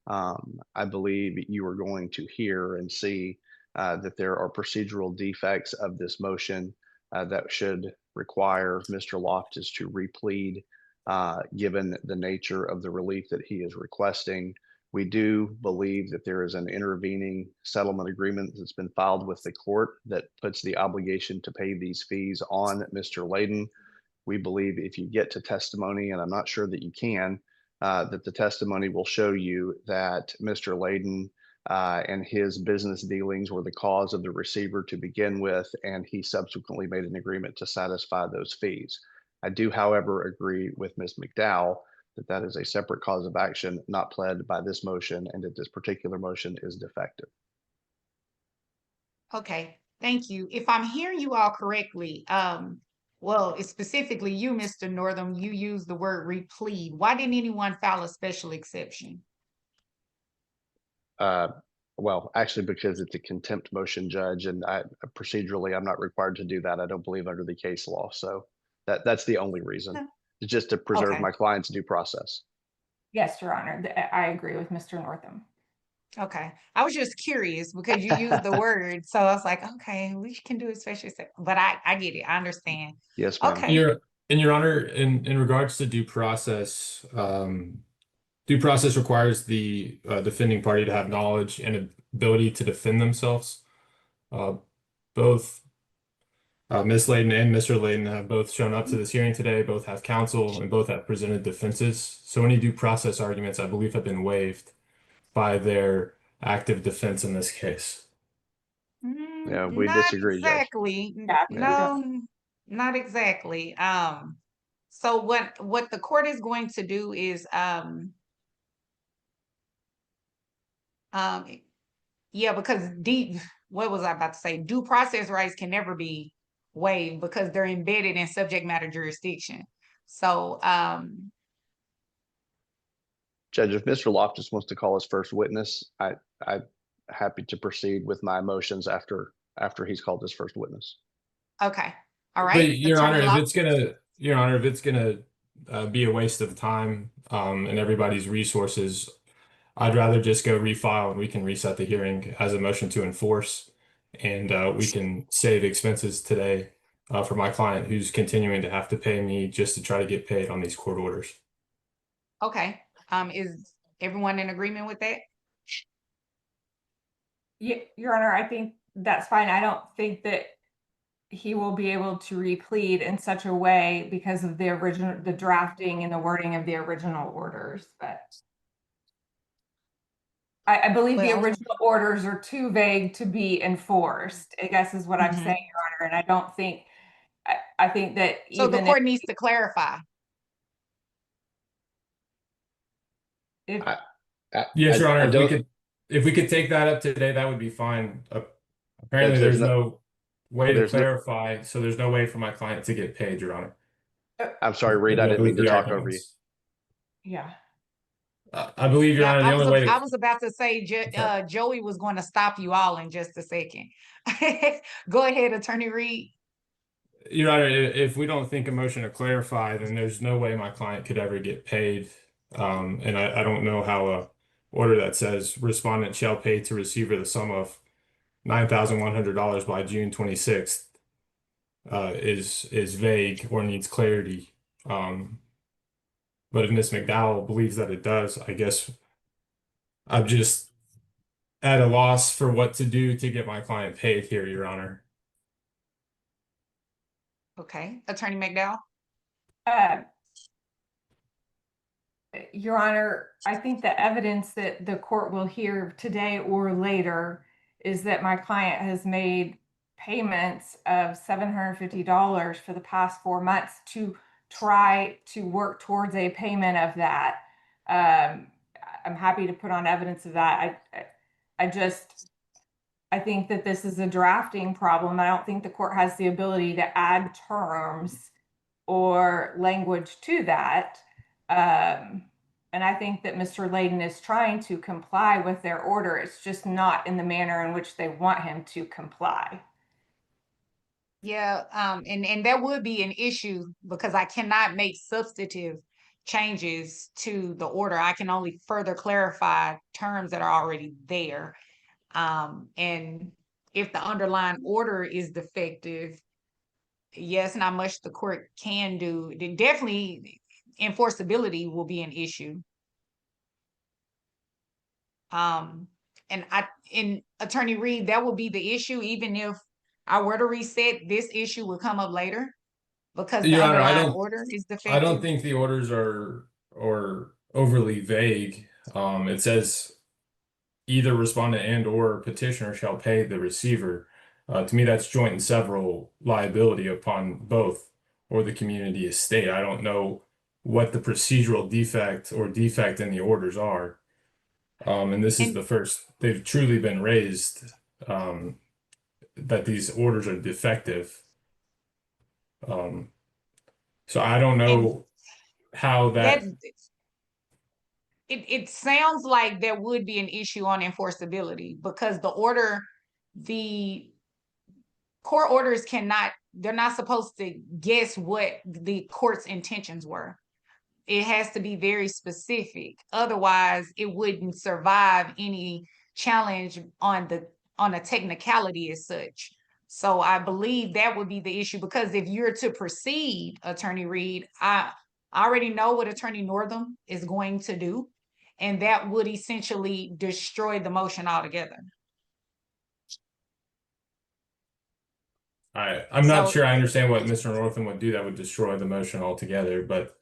H: I believe you are going to hear and see that there are procedural defects of this motion that should require Mr. Loftus to replead, given the nature of the relief that he is requesting. We do believe that there is an intervening settlement agreement that's been filed with the court that puts the obligation to pay these fees on Mr. Leyden. We believe if you get to testimony, and I'm not sure that you can, that the testimony will show you that Mr. Leyden and his business dealings were the cause of the receiver to begin with, and he subsequently made an agreement to satisfy those fees. I do, however, agree with Ms. McDowell that that is a separate cause of action not pled by this motion, and that this particular motion is defective.
B: Okay, thank you. If I'm hearing you all correctly, well, it's specifically you, Mr. Northam, you used the word replead. Why didn't anyone file a special exception?
H: Well, actually, because it's a contempt motion, Judge, and procedurally, I'm not required to do that. I don't believe under the case law. So that's the only reason, just to preserve
B: Okay.
H: my client's due process.
G: Yes, Your Honor, I agree with Mr. Northam.
B: Okay, I was just curious because you used the word, so I was like, okay, we can do a special exception, but I get it, I understand.
H: Yes, ma'am.
B: Okay.
F: Your Honor, in regards to due process requires the defending party to have knowledge and ability to defend themselves. Both Ms. Leyden and Mr. Leyden have both shown up to this hearing today, both have counsel, and both have presented defenses. So any due process arguments, I believe, have been waived by their active defense in this case.
H: Yeah, we
B: Not
H: disagree, Judge.
B: exactly.
G: Yeah.
B: No, not exactly. So what the court is going to do is, yeah, because what was I about to say? Due process rights can never be waived because they're embedded in subject matter jurisdiction. So,
H: Judge, if Mr. Loftus wants to call his first witness, I'm happy to proceed with my motions after he's called his first witness.
B: okay, all
F: But
B: right.
F: Your Honor,
B: Attorney
F: if
B: Loftus?
F: it's gonna, Your Honor, if it's gonna be a waste of time and everybody's resources, I'd rather just go refile and we can reset the hearing as a motion to enforce, and we can save expenses today for my client who's continuing to have to pay me just to try to get paid on these court orders.
B: Okay, is everyone in agreement with that?
G: Yeah, Your Honor, I think that's fine. I don't think that he will be able to replead in such a way because of the drafting and the wording of the original orders, but I believe the
B: Well-
G: original orders are too vague to be enforced, I guess is what I'm
B: Mhm.
G: saying, Your Honor, and I don't think, I think that
B: So the
G: even
B: court needs to clarify.
G: if,
F: Yes, Your Honor,
H: don't-
F: if we could take that up today, that would be fine. Apparently,
H: There's
F: there's no way to
H: there's no-
F: clarify, so there's no way for my client to get paid, Your Honor.
H: I'm sorry, Reed, I didn't mean to
F: believe the
H: talk over you.
F: arguments.
G: yeah.
F: I believe, Your
B: Yeah,
F: Honor, the only way
B: I
F: to.
B: was about to say,
F: Sorry.
B: Joey was going to stop you all in just a second. Go ahead, Attorney Reed.
F: Your Honor, if we don't think a motion to clarify, then there's no way my client could ever get paid. And I don't know how a order that says respondent shall pay to receiver the sum of $9,100 by June 26th is vague or needs clarity. But if Ms. McDowell believes that it does, I guess I'm just at a loss for what to do to get my client paid here, Your Honor.
B: Okay, Attorney McDowell.
G: Your Honor, I think the evidence that the court will hear today or later is that my client has made payments of $750 for the past 4 months to try to work towards a payment of that. I'm happy to put on evidence of that. I think that this is a drafting problem. I don't think the court has the ability to add terms or language to that. And I think that Mr. Leyden is trying to comply with their order. It's just not in the manner in which they want him to comply.
B: Yeah, and that would be an issue because I cannot make substantive changes to the order. I can only further clarify terms that are already there. And if the underlying order is defective, yes, not much the court can do. Then definitely enforceability will be an issue. And in Attorney Reed, that will be the issue, even if I were to reset, this issue would come up later because the
F: Your Honor,
B: underlying order is defective.
F: I don't think the orders are overly vague. It says either respondent and or petitioner shall pay the receiver. To me, that's joint and several liability upon both or the community estate. I don't know what the procedural defect or defect in the orders are. And this is
B: And-
F: the first they've truly been raised that these orders are defective. So I don't know how that.
B: It sounds like there would be an issue on enforceability because the court orders they're not supposed to guess what the court's intentions were. It has to be very specific. Otherwise, it wouldn't survive any challenge on a technicality as such. So I believe that would be the issue because if you're to proceed, Attorney Reed, I already know what Attorney Northam is going to do, and that would essentially destroy the motion altogether.
F: I'm not
B: So-
F: sure I understand what Mr. Northam would do that would destroy the motion altogether, but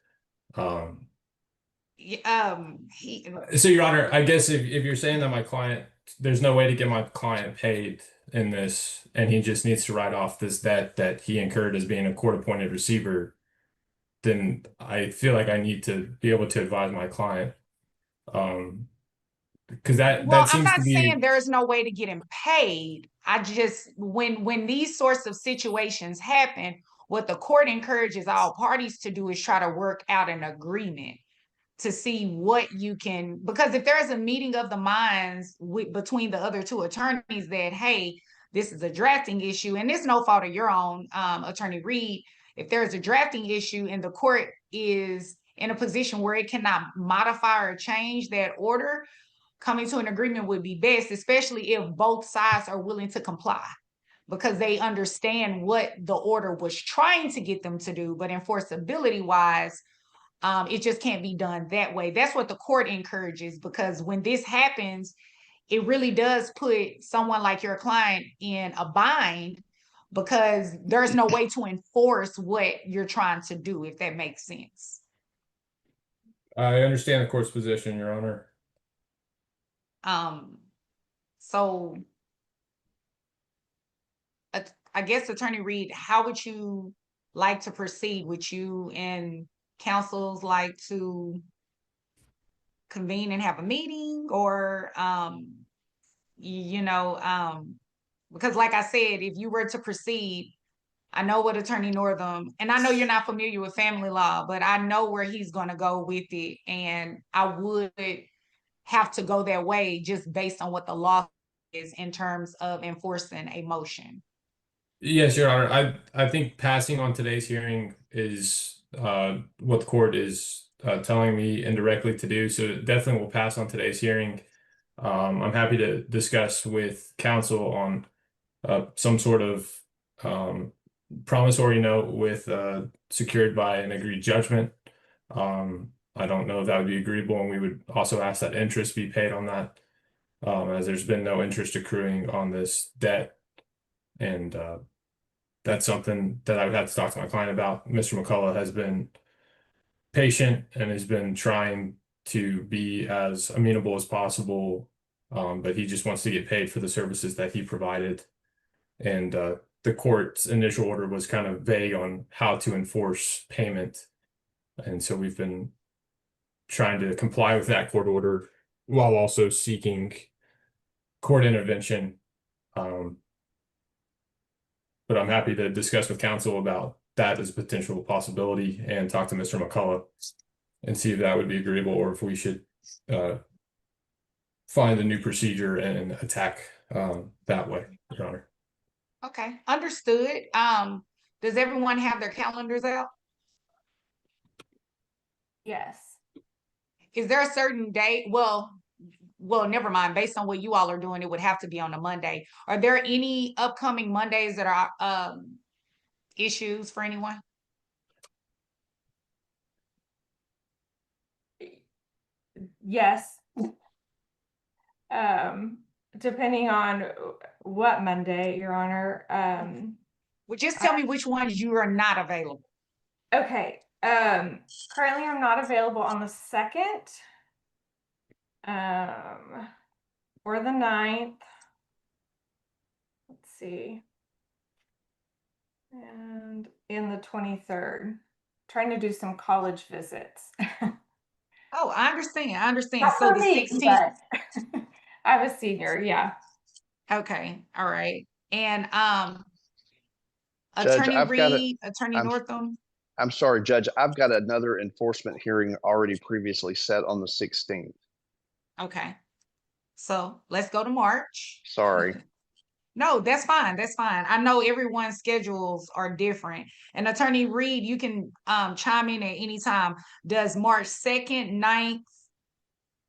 F: so Your Honor, I guess if you're saying that my client, there's no way to get my client paid in this, and he just needs to write off this debt that he incurred as being a court-appointed receiver, then I feel like I need to be able to advise my client. Because
B: well,
F: that
B: I'm
F: seems
B: not
F: to be
B: saying there is no way to get him paid. I just, when these sorts of situations happen, what the court encourages all parties to do is try to work out an agreement to see what you can, because if there's a meeting of the minds between the other two attorneys that, hey, this is a drafting issue, and it's no fault of your own, Attorney Reed, if there's a drafting issue and the court is in a position where it cannot modify or change that order, coming to an agreement would be best, especially if both sides are willing to comply, because they understand what the order was trying to get them to do, but enforceability wise, it just can't be done that way. That's what the court encourages, because when this happens, it really does put someone like your client in a bind, because there's no way to enforce what you're trying to do, if that makes sense.
F: I understand the court's position, Your Honor.
B: So I guess Attorney Reed, how would you like to proceed? Would you and counsels like to convene and have a meeting, or because like I said, if you were to proceed, I know what Attorney Northam, and I know you're not familiar with family law, but I know where he's going to go with it, and I would have to go that way just based on what the law is in terms of enforcing a motion.
F: Yes, Your Honor. I think passing on today's hearing is what the court is telling me indirectly to do. So definitely we'll pass on today's hearing. I'm happy to discuss with counsel on some sort of promissory note with secured by an agreed judgment. I don't know if that would be agreeable, and we would also ask that interest be paid on that, as there's been no interest accruing on this debt. And that's something that I would have to talk to my client about. Mr. McCullough has been patient and has been trying to be as amenable as possible, but he just wants to get paid for the services that he provided. And the court's initial order was kind of vague on how to enforce payment. And so we've been trying to comply with that court order while also seeking court intervention. But I'm happy to discuss with counsel about that as a potential possibility and talk to Mr. McCullough and see if that would be agreeable, or if we should find a new procedure and attack that way, Your Honor.
B: Okay, understood. Does everyone have their calendars out?
G: Yes.
B: Is there a certain date? Well, never mind. Based on what you all are doing, it would have to be on a Monday. Are there any upcoming Mondays that are issues for anyone?
G: Yes. Depending on what Monday, Your Honor.
B: Well, just tell me which ones you are not available.
G: Okay. Currently I'm not available on the 2nd. Or the 9th. Let's see. And in the 23rd. Trying to do some college visits.
B: Oh, I understand.
G: Not
B: So
G: for
B: the
G: me,
B: 16th.
G: but I'm a senior, yeah.
B: Okay, all right. And
H: Judge,
B: Attorney
H: I've got
B: Reed, Attorney
H: I'm-
B: Northam.
H: I'm sorry, Judge, I've got another enforcement hearing already previously set on the 16th.
B: Okay. So let's go to March.
H: Sorry.
B: No, that's fine. That's fine. I know everyone's schedules are different. And Attorney Reed, you can chime in at any time. Does March 2nd, 9th?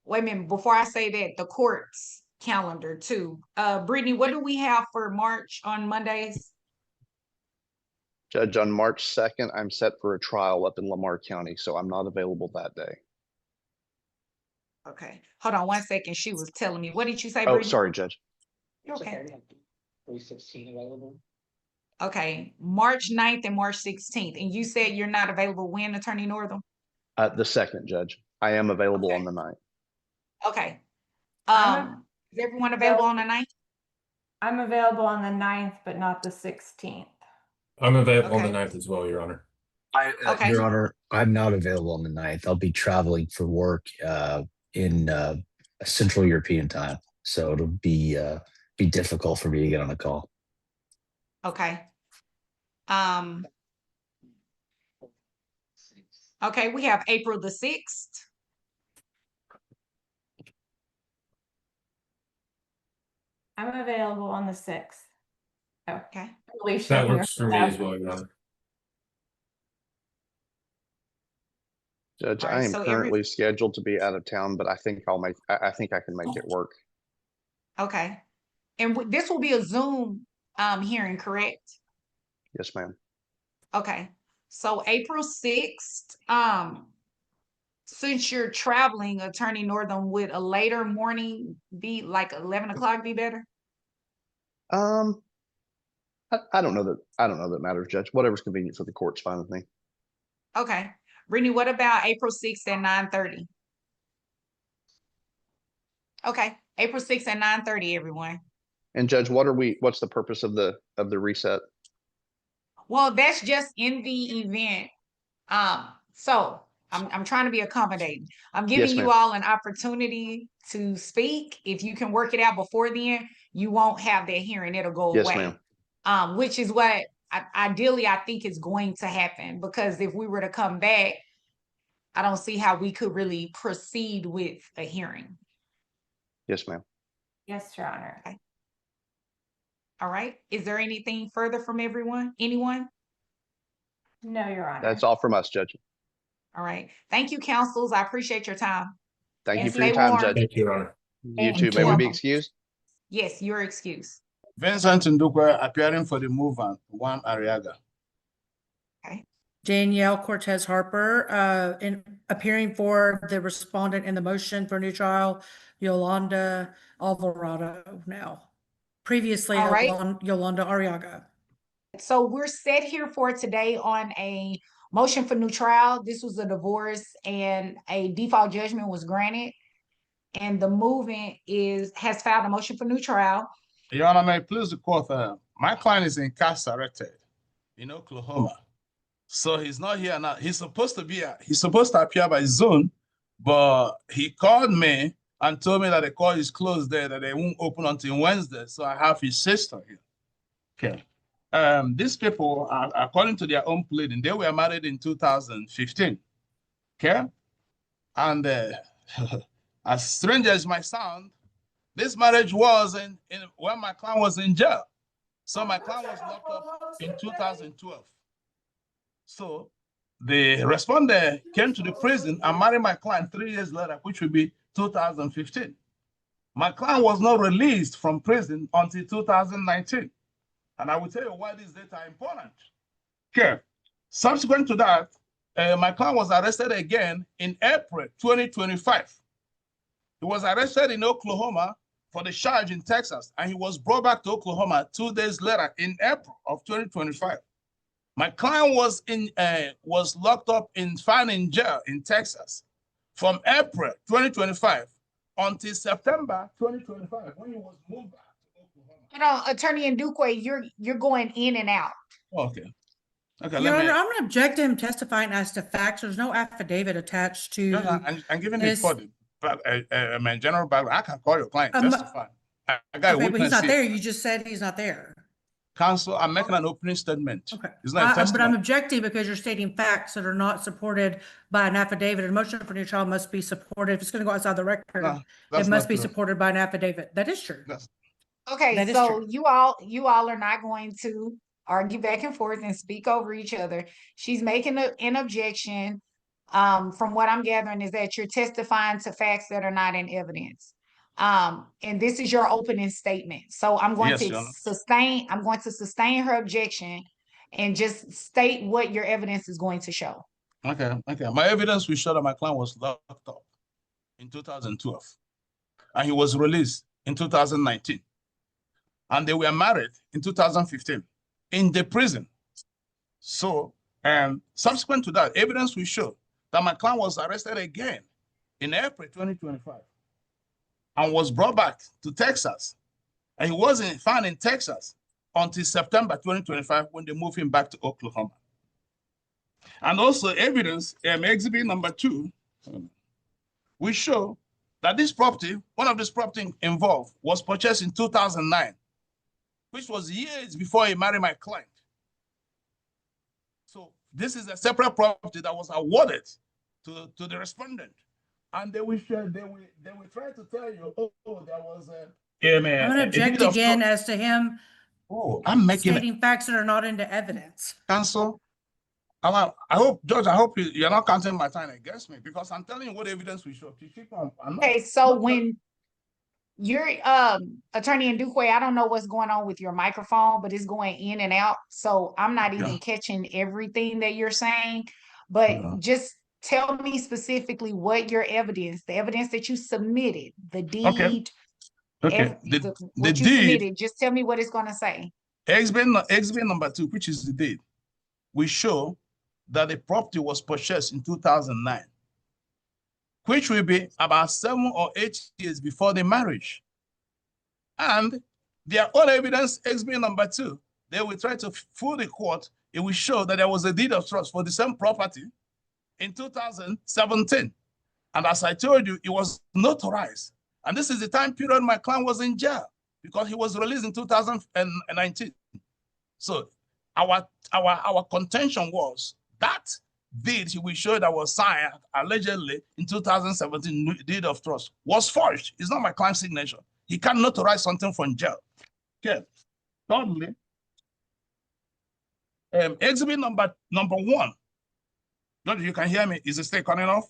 B: Wait a minute, before I say that, the court's calendar too. Brittany, what do we have for March on Mondays?
H: Judge, on March 2nd, I'm set for a trial up in Lamar County, so I'm not available that day.
B: Okay, hold on 1 second. She was telling me, what did you say,
H: Oh,
B: Brittany?
H: sorry, Judge.
B: Okay.
I: 316 available.
B: Okay, March 9th and March 16th. And you said you're not available when, Attorney Northam?
H: The second, Judge. I am available on
B: Okay.
H: the 9th.
B: Okay.
G: I'm
B: Is everyone available on the 9th?
G: I'm available on the 9th, but not the 16th.
F: I'm available on the
B: Okay.
F: 9th as well, Your Honor.
B: Okay.
I: Your Honor, I'm not available on the 9th. I'll be traveling for work in Central European time, so it'll be difficult for me to get on a call.
B: Okay. Okay, we have April the 6th.
G: I'm available on the 6th.
B: Okay.
G: Alicia,
F: That
G: you're
F: works for me as well, Your Honor.
H: Judge,
B: All
H: I
B: right,
H: am
B: so
H: currently scheduled to be out of town, but I think I think I can make it work.
B: Okay. And this will be a Zoom hearing, correct?
H: Yes, ma'am.
B: Okay. So April 6th, since you're traveling, Attorney Northam, would a later morning be like 11 o'clock be better?
H: I don't know that matters, Judge. Whatever's convenient for the court's fine with me.
B: Okay. Brittany, what about April 6th at 9:30? Okay, April 6th at 9:30, everyone.
H: And Judge, what's the purpose of the reset?
B: Well, that's just in the event. So I'm trying to be accommodating. I'm giving
H: Yes,
B: you
H: ma'am.
B: all an opportunity to speak. If you can work it out before then, you won't have that hearing. It'll go
H: Yes,
B: away.
H: ma'am.
B: Which is what ideally I think is going to happen, because if we were to come back, I don't see how we could really proceed with a hearing.
H: Yes, ma'am.
G: Yes, Your Honor.
B: Okay. All right. Is there anything further from everyone? Anyone?
G: No, Your Honor.
H: That's all from us, Judge.
B: All right. Thank you, counsels. I appreciate your time.
H: Thank you
B: And
H: for your
B: stay
H: time,
B: warm.
H: Judge.
F: Thank you, Your Honor.
H: You
G: Thank
H: too.
G: you.
H: May we be
B: Welcome.
H: excused?
B: Yes, your excuse.
J: Vincent Ndukwe appearing for the movement, Juan Arriaga.
E: Danielle Cortez Harper, in appearing for the respondent in the motion for new trial, Yolanda Alvarado now. Previously,
B: All right.
E: Yolanda Arriaga.
B: So we're set here for today on a motion for new trial. This was a divorce and a default judgment was granted. And the movement has filed a motion for new trial.
J: Your Honor, may I please the court, my client is incarcerated in Oklahoma. So he's not here now. He's supposed to appear by Zoom, but he called me and told me that the court is closed there, that they won't open until Wednesday. So I have his sister here. Okay. These people are, according to their own pleading, they were married in 2015. Okay. And as strange as it might sound, this marriage was when my client was in jail. So my client was locked up in 2012. So the respondent came to the prison and married my client 3 years later, which would be 2015. My client was not released from prison until 2019. And I will tell you why these dates are important. Okay. Subsequent to that, my client was arrested again in April 2025. He was arrested in Oklahoma for the charge in Texas, and he was brought back to Oklahoma 2 days later in April of 2025. My client was locked up in jail in Texas from April 2025 until September 2025 when he was moved back to Oklahoma.
B: You know, Attorney Ndukwe, you're going in and out.
J: Okay. Okay.
E: Your Honor, I'm going to object to him testifying as to facts. There's no affidavit attached to.
J: I'm giving the
E: this.
J: court my general background. I can call your client testify. I got a
E: Okay, but
J: witness
E: he's not
J: here.
E: there. You just said he's not there.
J: Counsel, I'm making an opening statement.
E: Okay.
J: It's not a
E: But I'm
J: testimony.
E: objecting because you're stating facts that are not supported by an affidavit. A motion for new trial must be supported. If it's going to go outside the record,
J: No,
E: it
J: that's
E: must
J: not
E: be
J: true.
E: supported by an affidavit. That is true.
B: Okay,
E: That is
B: so
E: true.
B: you all are not going to argue back and forth and speak over each other. She's making an objection. From what I'm gathering is that you're testifying to facts that are not in evidence. And this is your opening statement. So I'm going
J: Yes,
B: to
J: Your Honor.
B: sustain her objection and just state what your evidence is going to show.
J: Okay. My evidence will show that my client was locked up in 2012 and he was released in 2019. And they were married in 2015. in the prison. So, and subsequent to that, evidence will show that my client was arrested again in April 2025 and was brought back to Texas. And he wasn't found in Texas until September 2025 when they moved him back to Oklahoma. And also evidence, exhibit number 2, we show that this property, one of this property involved, was purchased in 2009, which was years before he married my client. So this is a separate property that was awarded to the respondent. And they will share, they will try to tell you, oh, there was
E: I'm going to object again as to him
J: I'm making
E: stating facts that are not into evidence.
J: Counsel, I hope, Judge, I hope you're not counting my time against me because I'm telling you what evidence we show.
B: Okay, so when you're Attorney Ndukwe, I don't know what's going on with your microphone, but it's going in and out. So I'm not even catching everything that you're saying, but just tell me specifically what your evidence, the evidence that you submitted, the deed.
J: Okay.
B: The
J: deed,
B: submitted, just tell me what it's going to say.
J: exhibit number 2, which is the deed, we show that the property was purchased in 2009, which will be about 7 or 8 years before the marriage. And their own evidence, exhibit number 2, they will try to fool the court. It will show that there was a deed of trust for the same property in 2017. And as I told you, it was notarized. And this is the time period my client was in jail because he was released in 2019. So our contention was that deed we showed that was signed allegedly in 2017, deed of trust, was forged. It's not my client's signature. He can't notarize something from jail. Okay. Thirdly, exhibit number 1. Judge, you can hear me. Is it still cutting off?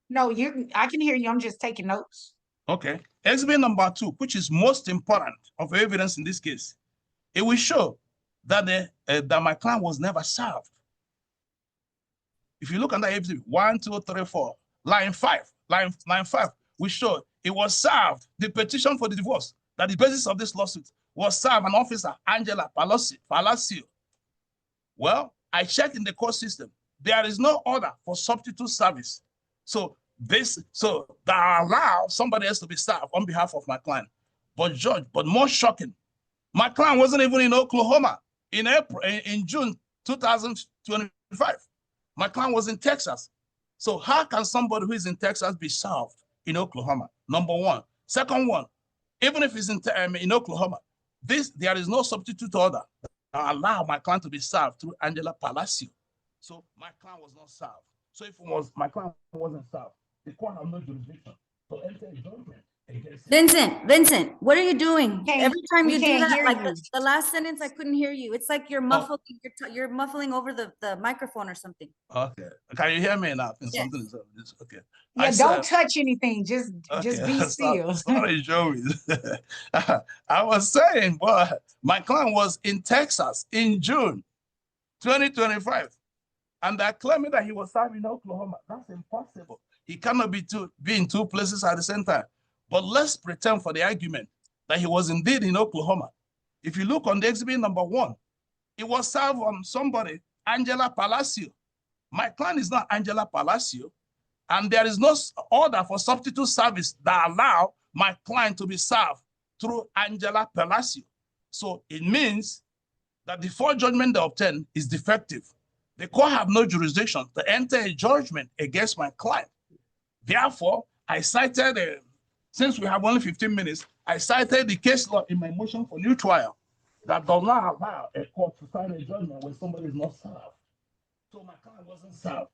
B: No, I can hear you. I'm just taking notes.
J: Okay. Exhibit number 2, which is most important of evidence in this case, it will show that that my client was never served. If you look under exhibit 1, 2, 3, 4, line 5, line 5, we show it was served. The petition for the divorce, that the basis of this lawsuit was served an officer, Angela Palacio. Well, I checked in the court system. There is no order for substitute service. So that allows somebody else to be served on behalf of my client. But Judge, but more shocking, my client wasn't even in Oklahoma in June 2025. My client was in Texas. So how can somebody who is in Texas be served in Oklahoma? Number one. Second one, even if he's in Oklahoma, there is no substitute order that allow my client to be served through Angela Palacio. So my client was not served. So if my client wasn't served, the court had no jurisdiction to enter a judgment against
K: Vincent, what are you doing? Every time you do that, like
B: you.
K: the last sentence, I couldn't hear you. It's like you're muffling, you're muffling over the microphone or something.
J: Okay. Can you hear me now?
K: Yes.
J: Something is okay.
B: Yeah, don't touch anything. Just be still.
J: Sorry, Joey. I was saying, boy, my client was in Texas in June 2025. And they're claiming that he was served in Oklahoma. That's impossible. He cannot be in 2 places at the same time. But let's pretend for the argument that he was indeed in Oklahoma. If you look on the exhibit number 1, it was served on somebody, Angela Palacio. My client is not Angela Palacio, and there is no order for substitute service that allow my client to be served through Angela Palacio. So it means that the full judgment they obtained is defective. The court have no jurisdiction to enter a judgment against my client. Therefore, I cited, since we have only 15 minutes, I cited the case law in my motion for new trial that does not allow a court to sign a judgment when somebody is not served. So my client wasn't served.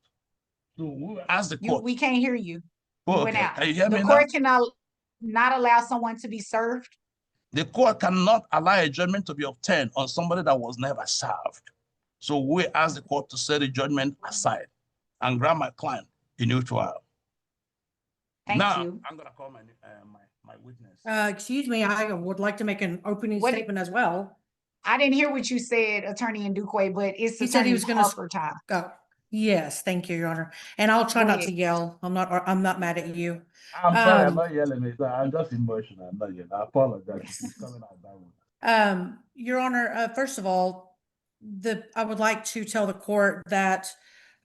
J: So we asked the court.
B: We can't hear you.
J: Oh, okay. Can you hear me
B: the
J: now?
B: court cannot not allow someone to be served.
J: The court cannot allow a judgment to be obtained on somebody that was never served. So we ask the court to set the judgment aside and grant my client a new trial.
B: Thank
J: now,
B: you.
J: I'm going to call my witness.
E: Excuse me, I would like to make an opening statement as well.
B: I didn't hear what you said, Attorney Ndukwe, but it's
E: He said he was going
B: Harper time.
E: to. Yes, thank you, Your Honor. And I'll try not to yell. I'm not mad at you.
J: I'm sorry, I'm not yelling. I'm just emotional. I'm not yelling. I apologize. It's coming out that
E: Your Honor, first of all, I would like to tell the court that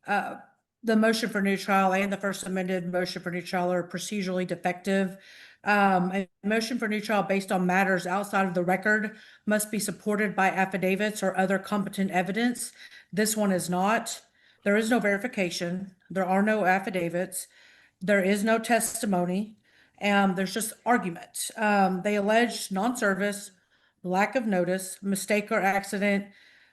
E: the motion for new trial and the first amended motion for new trial are procedurally defective. A motion for new trial based on matters outside of the record must be supported by affidavits or other competent evidence. This one is not. There is no verification. There are no affidavits. There is no testimony. There's just argument. They allege non-service, lack of notice, mistake or accident,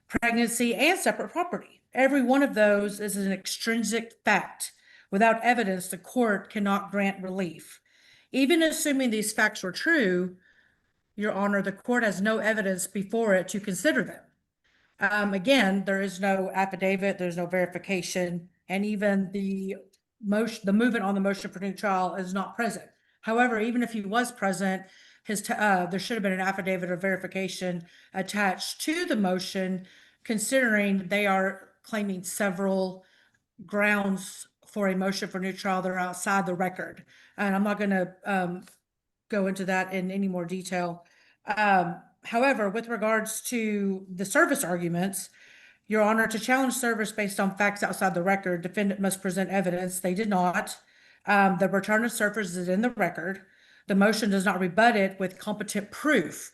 E: pregnancy, and separate property. Every one of those is an extrinsic fact. Without evidence, the court cannot grant relief. Even assuming these facts were true, Your Honor, the court has no evidence before it to consider them. Again, there is no affidavit, there's no verification, and even the movement on the motion for new trial is not present. However, even if he was present, there should have been an affidavit of verification attached to the motion, considering they are claiming several grounds for a motion for new trial that are outside the record. And I'm not going to go into that in any more detail. However, with regards to the service arguments, Your Honor, to challenge service based on facts outside the record, defendant must present evidence. They did not. The return of service is in the record. The motion does not rebut it with competent proof.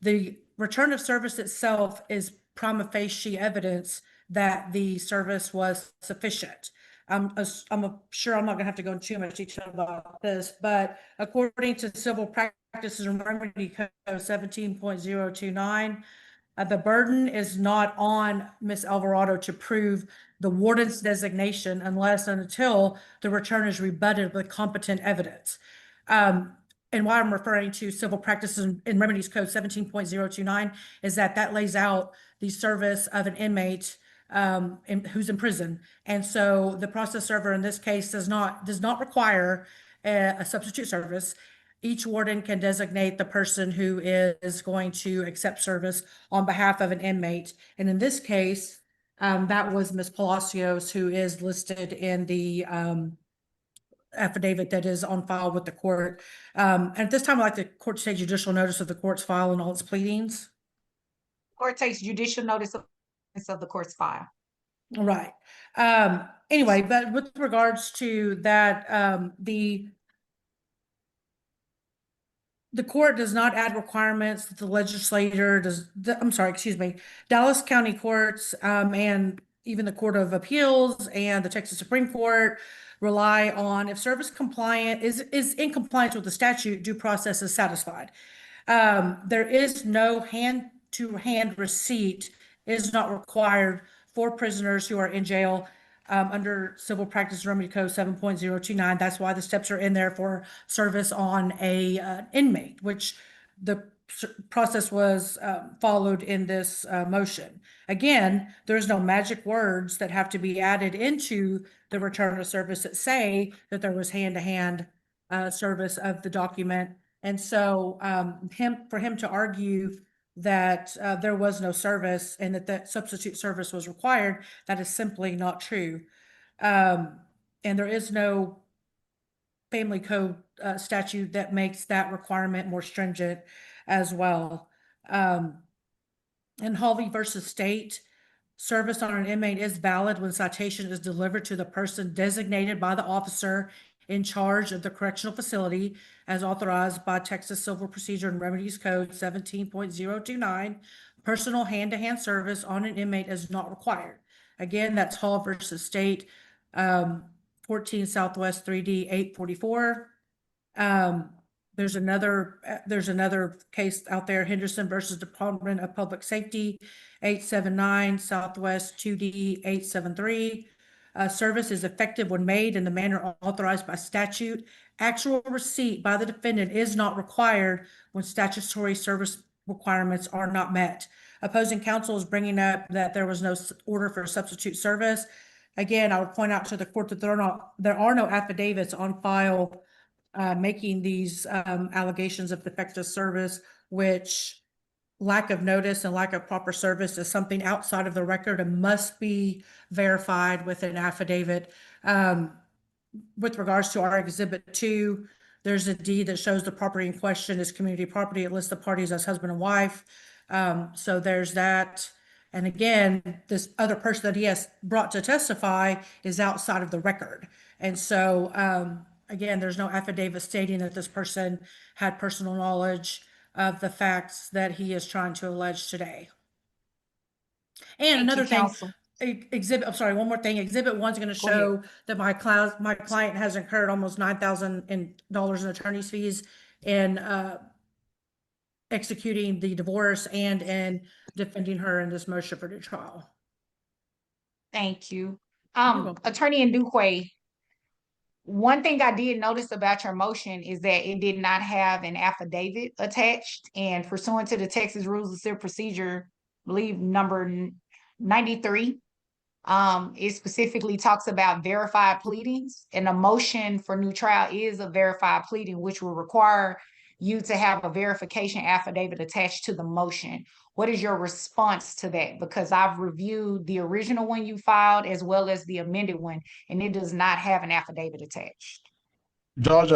E: The return of service itself is prima facie evidence that the service was sufficient. I'm sure I'm not gonna have to go into too much detail about this, but according to Civil Practices and Remedy Code 17.029, the burden is not on Ms. Alvarado to prove the warden's designation unless and until the return is rebutted with competent evidence. And why I'm referring to Civil Practices and Remedies Code 17.029 is that lays out the service of an inmate who's in prison. And so the process server in this case does not require a substitute service. Each warden can designate the person who is going to accept service on behalf of an inmate. And in this case, that was Ms. Palacios, who is listed in the affidavit that is on file with the court. And at this time, I'd like the court to take judicial notice of the court's file and all its pleadings.
B: Court takes judicial notice of the court's file.
E: All right. Anyway, but with regards to that, the court does not add requirements that the legislator Dallas County courts, and even the Court of Appeals and the Texas Supreme Court rely on if service compliant is in compliance with the statute, due process is satisfied. There is no hand-to-hand receipt is not required for prisoners who are in jail under Civil Practice Remedy Code 7.029. That's why the steps are in there for service on a inmate, which the process was followed in this motion. Again, there's no magic words that have to be added into the return of service that say that there was hand-to-hand service of the document. And so for him to argue that there was no service and that substitute service was required, that is simply not true. And there is no family code statute that makes that requirement more stringent as well. In Harvey versus State, service on an inmate is valid when citation is delivered to the person designated by the officer in charge of the correctional facility as authorized by Texas Civil Procedure and Remedies Code 17.029. Personal hand-to-hand service on an inmate is not required. Again, that's Hall versus State, 14 Southwest 3D 844. There's another case out there, Henderson versus Department of Public Safety, 879 Southwest 2D 873. Service is effective when made in the manner authorized by statute. Actual receipt by the defendant is not required when statutory service requirements are not met. Opposing counsel is bringing up that there was no order for substitute service. Again, I would point out to the court that there are no affidavits on file making these allegations of defective service, which lack of notice and lack of proper service is something outside of the record and must be verified with an affidavit. With regards to our Exhibit 2, there's a deed that shows the property in question is community property. It lists the parties as husband and wife. So there's that. And again, this other person that he has brought to testify is outside of the record. And so, again, there's no affidavit stating that this person had personal knowledge of the facts that he is trying to allege today. And
B: Thank you,
E: another thing,
B: counsel.
E: exhibit, I'm sorry, one more thing. Exhibit 1's going to show that my client has incurred almost $9,000 in attorney's fees in executing the divorce and in defending her in this motion for new trial.
B: Thank you.
E: welcome.
B: Attorney Ndukwe, one thing I did notice about your motion is that it did not have an affidavit attached, and pursuant to the Texas Rules of Civil Procedure, I believe number 93, it specifically talks about verified pleadings, and a motion for new trial is a verified pleading, which will require you to have a verification affidavit attached to the motion. What is your response to that? Because I've reviewed the original one you filed as well as the amended one, and it does not have an affidavit attached.
J: Judge,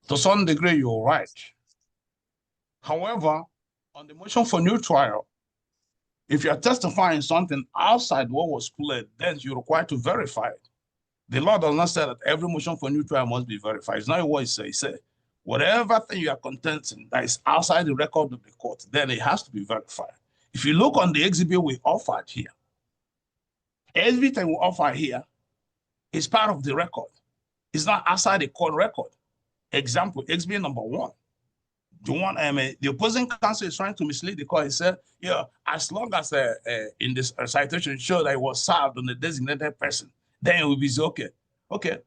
J: to some degree, you're right. However, on the motion for new trial, if you're testifying something outside what was pled, then you're required to verify it. The law does not say that every motion for new trial must be verified. It's not what it says. It says whatever thing you are contesting that is outside the record of the court, then it has to be verified. If you look on the exhibit we offered here, everything we offer here is part of the record. It's not outside the court record. Example, exhibit number 1. The opposing counsel is trying to mislead the court. He said, yeah, as long as in this citation show that it was served on the designated person, then it will be okay. Okay.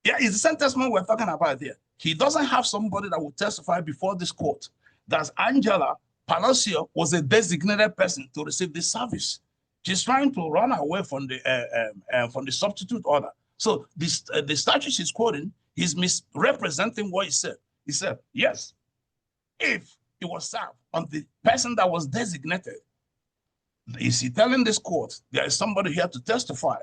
J: Yeah, it's the same testimony we're talking about here. He doesn't have somebody that will testify before this court that Angela Palacio was a designated person to receive this service. She's trying to run away from the substitute order. So this the statute she's quoting, he's misrepresenting what he said. He said, yes, if it was served on the person that was designated, is he telling this court there is somebody here to testify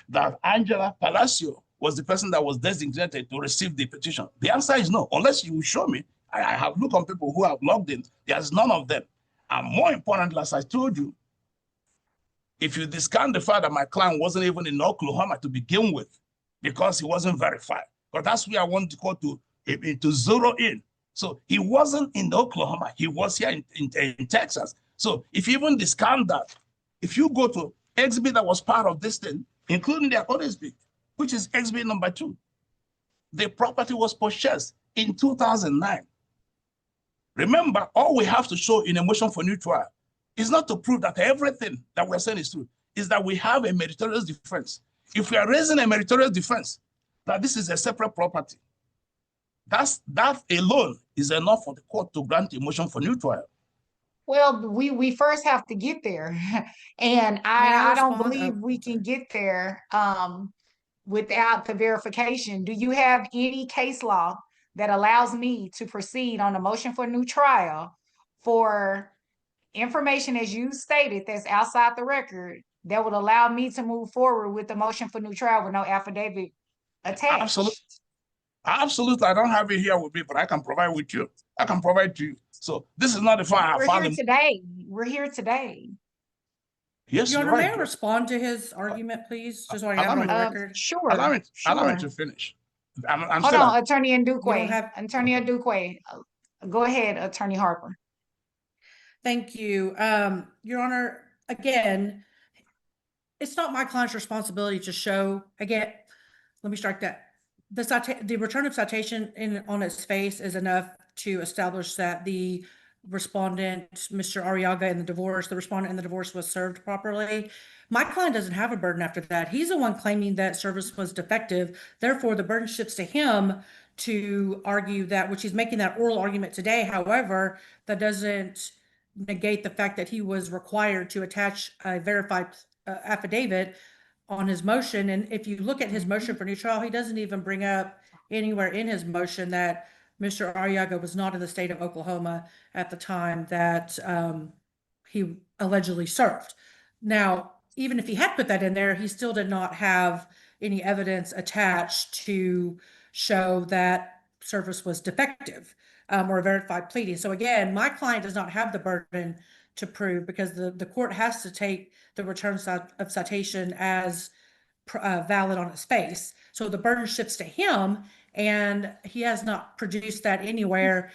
J: that Angela Palacio was the person that was designated to receive the petition? The answer is no, unless you will show me. I have looked on people who have logged in. There's none of them. And more importantly, as I told you, if you discount the fact that my client wasn't even in Oklahoma to begin with, because he wasn't verified, but that's where I want the court to zero in. So he wasn't in Oklahoma. He was here in Texas. So if you even discount that, if you go to exhibit that was part of this thing, including their other exhibit, which is exhibit number 2, the property was purchased in 2009. Remember, all we have to show in a motion for new trial is not to prove that everything that we're saying is true, is that we have a meritorious defense. If we are raising a meritorious defense, that this is a separate property, that alone is enough for the court to grant a motion for new trial.
B: Well, we first have to get there, and I don't believe we can get there without the verification. Do you have any case law that allows me to proceed on a motion for new trial for information, as you stated, that's outside the record, that would allow me to move forward with the motion for new trial with no affidavit attached?
J: Absolutely. I don't have it here with me, but I can provide with you. I can provide to you. So this is not the file.
B: We're here today. We're here today.
J: Yes,
E: Your
J: you're
E: Honor, may
J: right.
E: I respond to his argument, please? Just so I have it on the record.
B: Sure.
J: Allow me
B: Sure.
J: to finish. I'm
B: Hold
J: still
B: on, Attorney Ndukwe.
E: have-
B: Attorney Ndukwe. Go ahead, Attorney Harper.
E: Thank you. Your Honor, again, it's not my client's responsibility to show, again, let me strike that. The return of citation on its face is enough to establish that the respondent, Mr. Arriaga, in the respondent in the divorce was served properly. My client doesn't have a burden after that. He's the one claiming that service was defective. Therefore, the burden shifts to him to argue that, which he's making that oral argument today. However, that doesn't negate the fact that he was required to attach a verified affidavit on his motion. And if you look at his motion for new trial, he doesn't even bring up anywhere in his motion that Mr. Arriaga was not in the state of Oklahoma at the time that he allegedly served. Now, even if he had put that in there, he still did not have any evidence attached to show that service was defective. or a verified pleading. So again, my client does not have the burden to prove because the court has to take the return of citation as valid on its face. So the burden shifts to him, and he has not produced that anywhere.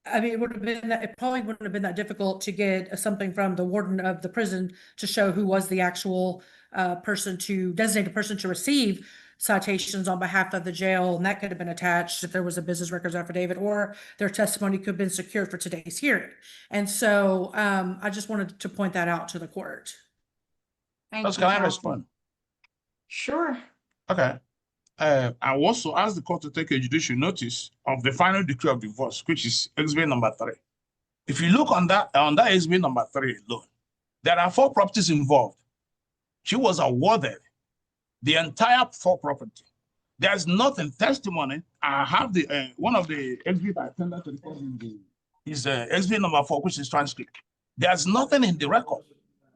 E: I mean, it probably wouldn't have been that difficult to get something from the warden of the prison to show who was the actual designated person to receive citations on behalf of the jail, and that could have been attached if there was a business records affidavit, or their testimony could have been secured for today's hearing. And so I just wanted to point that out to the court.
B: Thank
J: Can
B: you,
J: I
B: counsel.
J: respond?
B: Sure.
J: Okay. I also asked the court to take a judicial notice of the final decree of divorce, which is exhibit number 3. If you look on that exhibit number 3 alone, there are 4 properties involved. She was awarded the entire 4 property. There's nothing testimony. I have the one of the exhibit I attended to the court is exhibit number 4, which is transcript. There's nothing in the record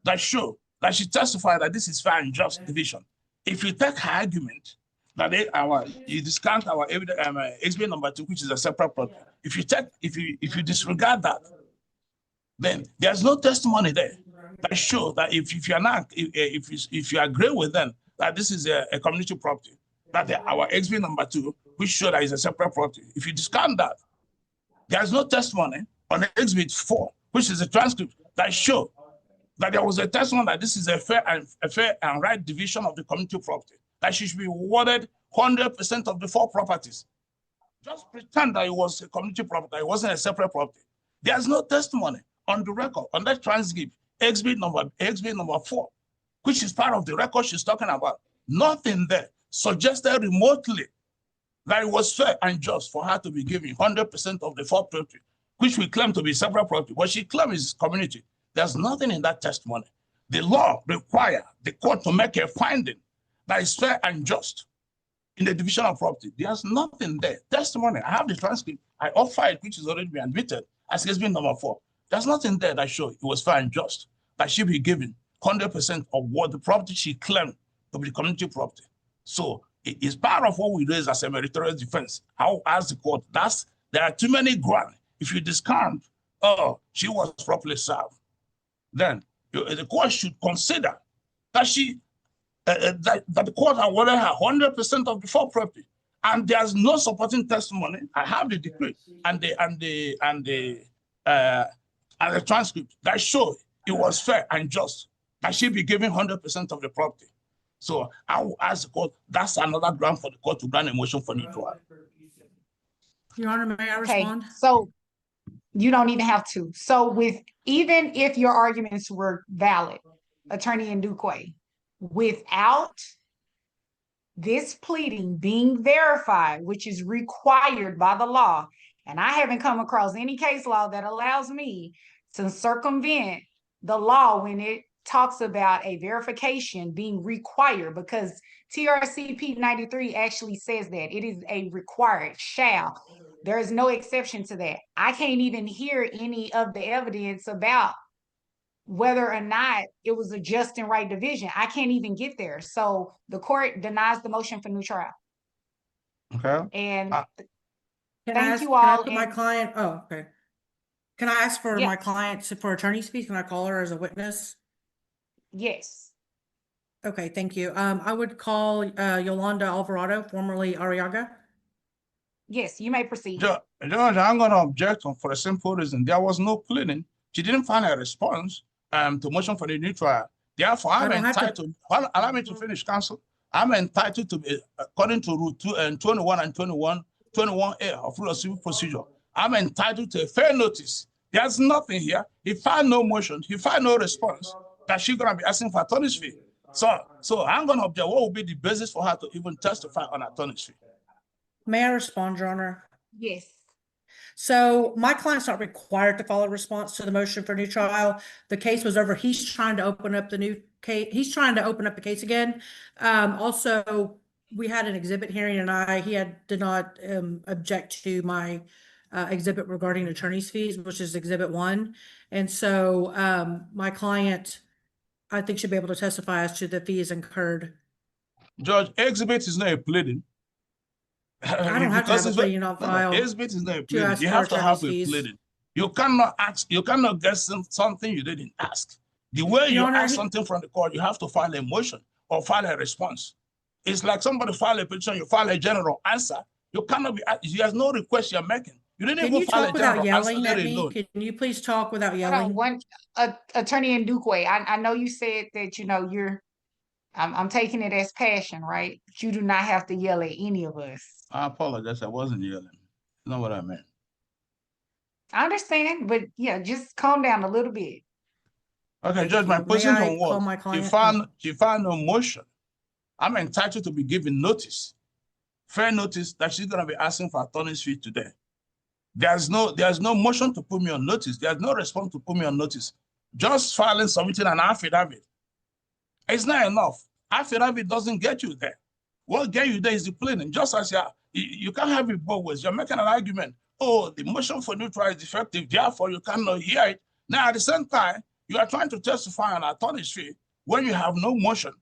J: that show that she testified that this is fair and just division. If you take her argument that you discount our evidence, exhibit number 2, which is a separate property. If you disregard that, then there's no testimony there that show that if you agree with them that this is a community property, that our exhibit number 2, which show that is a separate property. If you discount that, there's no testimony on exhibit 4, which is a transcript that show that there was a testimony that this is a fair and right division of the community property, that she should be awarded 100% of the 4 properties. Just pretend that it was a community property, it wasn't a separate property. There's no testimony on the record, on that transcript, exhibit number 4, which is part of the record she's talking about. Nothing there suggested remotely that it was fair and just for her to be given 100% of the 4 property, which we claim to be separate property. What she claims is community. There's nothing in that testimony. The law requires the court to make a finding that is fair and just in the division of property. There's nothing there. Testimony, I have the transcript. I offer it, which is already been admitted as exhibit number 4. There's nothing there that shows it was fair and just, that she be given 100% of what the property she claimed to be community property. So it is part of what we raise as a meritorious defense. How as the court, there are too many grounds. If you discount, she was properly served, then the court should consider that that the court awarded her 100% of the 4 property, and there's no supporting testimony. I have the decree and the transcript that show it was fair and just that she be given 100% of the property. So I will ask the court, that's another ground for the court to grant a motion for new trial.
E: Your Honor, may I
B: Okay,
E: respond?
B: so you don't even have to. So even if your arguments were valid, Attorney Ndukwe, without this pleading being verified, which is required by the law, and I haven't come across any case law that allows me to circumvent the law when it talks about a verification being required, because TRCP 93 actually says that it is a required shall. There is no exception to that. I can't even hear any of the evidence about whether or not it was a just and right division. I can't even get there. So the court denies the motion for new trial.
J: Okay.
B: And
E: Can
B: you
E: I
B: all.
E: put my client, okay. Can I ask for
B: Yes.
E: my client for attorney's fees? Can I call her as a witness?
B: Yes.
E: Okay, thank you. I would call Yolanda Alvarado, formerly Arriaga.
B: Yes, you may proceed.
J: Judge, I'm going to object for a simple reason. There was no pleading. She didn't find a response to motion for the new trial. Therefore, I'm entitled. Well, allow me to finish, counsel. I'm entitled to be, according to Rule 21 and 21A of Rule of Civil Procedure, I'm entitled to a fair notice. There's nothing here. He filed no motion. He filed no response. That she's going to be asking for attorney's fee. So I'm going to object. What will be the basis for her to even testify on attorney's fee?
E: May I respond, Your Honor?
B: Yes.
E: So my client's not required to file a response to the motion for new trial. The case was over. He's trying to open up the new case. He's trying to open up the case again. Also, we had an exhibit hearing and he did not object to my exhibit regarding attorney's fees, which is exhibit 1. And so my client, I think, should be able to testify as to the fees incurred.
J: Judge, exhibit is not a pleading.
E: I don't have to have a pleading on file.
J: Exhibit is not a
E: to
J: pleading.
E: ask
J: You
E: for
J: have to have a
E: attorney's fees.
J: pleading. You cannot ask, you cannot get something you didn't ask. The way you
E: Your Honor,
J: ask something from the court, you have to file a motion or file a response. It's like somebody file a petition, you file a general answer. You cannot be, there's no request you're making. You didn't
E: Can
J: even
E: you
J: file a
E: talk without
J: general answer,
E: yelling
J: let
E: at me?
J: alone.
E: Can you please talk without
B: Hold on,
E: yelling?
B: Attorney Ndukwe, I know you said that, you know, I'm taking it as passion, right? But you do not have to yell at any of us.
J: I apologize, I wasn't yelling. Not what I meant.
B: I understand, but yeah, just calm down a little bit.
J: Okay,
E: Thank
J: Judge, my
E: you. May I
J: position
E: call
J: was,
E: my client?
J: she found no motion. I'm entitled to be given notice, fair notice that she's gonna be asking for attorney's fee today. There's no motion to put me on notice. There's no response to put me on notice. Just filing, submitting an affidavit. It's not enough. Affidavit doesn't get you there. What get you there is the pleading. Just as you can't have it both ways. You're making an argument. Oh, the motion for new trial is defective, therefore you cannot hear it. Now, at the same time, you are trying to testify on attorney's fee when you have no motion.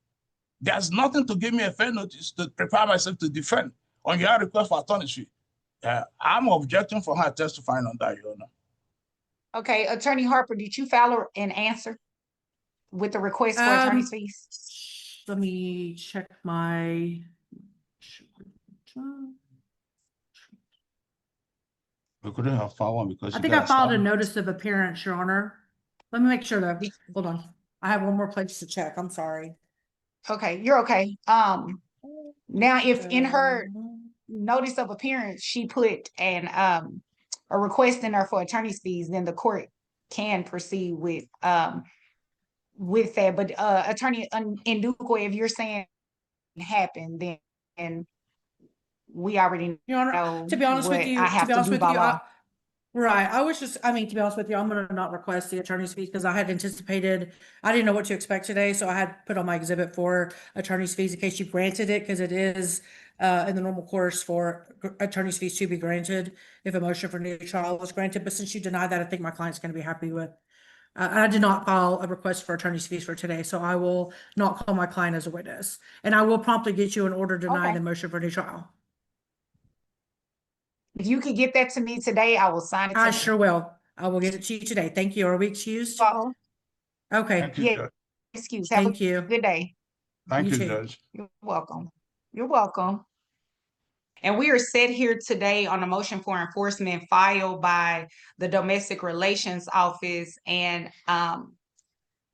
J: There's nothing to give me a fair notice to prepare myself to defend on your request for attorney's fee. I'm objecting for her testifying on that, Your Honor.
B: Okay, Attorney Harper, did you file an answer with the request for attorney's fees?
E: Let me check my.
J: We couldn't have filed one because
E: I
J: you
E: think I
J: got
E: filed a
J: started.
E: notice of appearance, Your Honor. Let me make sure though. Hold on. I have one more place to check. I'm sorry.
B: Okay, you're okay. Now if in her notice of appearance, she put a request in there for attorney's fees, then the court can proceed with that. But Attorney Ndukwe, if you're saying it happened, then we already
E: Your Honor,
B: know
E: to be honest with
B: what
E: you,
B: I have to do by law.
E: right. To be honest with you, I'm gonna not request the attorney's fees because I had anticipated, I didn't know what to expect today, so I had put on my exhibit for attorney's fees in case you granted it, because it is in the normal course for attorney's fees to be granted if a motion for new trial was granted. But since you denied that, I think my client's gonna be happy with. I did not file a request for attorney's fees for today, so I will not call my client as a witness, and I will promptly get you an order denying
B: Okay.
E: the motion for new trial.
B: If you could get that to me today, I will sign it
E: I
B: today.
E: sure will. I will get it to you today. Thank you. Are we excused?
B: Well,
E: Okay,
J: Thank you,
B: yeah,
J: Judge.
B: excuse. Have a
E: thank you.
B: good day.
J: Thank
E: You
J: you,
E: too.
J: Judge.
B: You're welcome. You're welcome. And we are set here today on a motion for enforcement filed by the Domestic Relations Office. And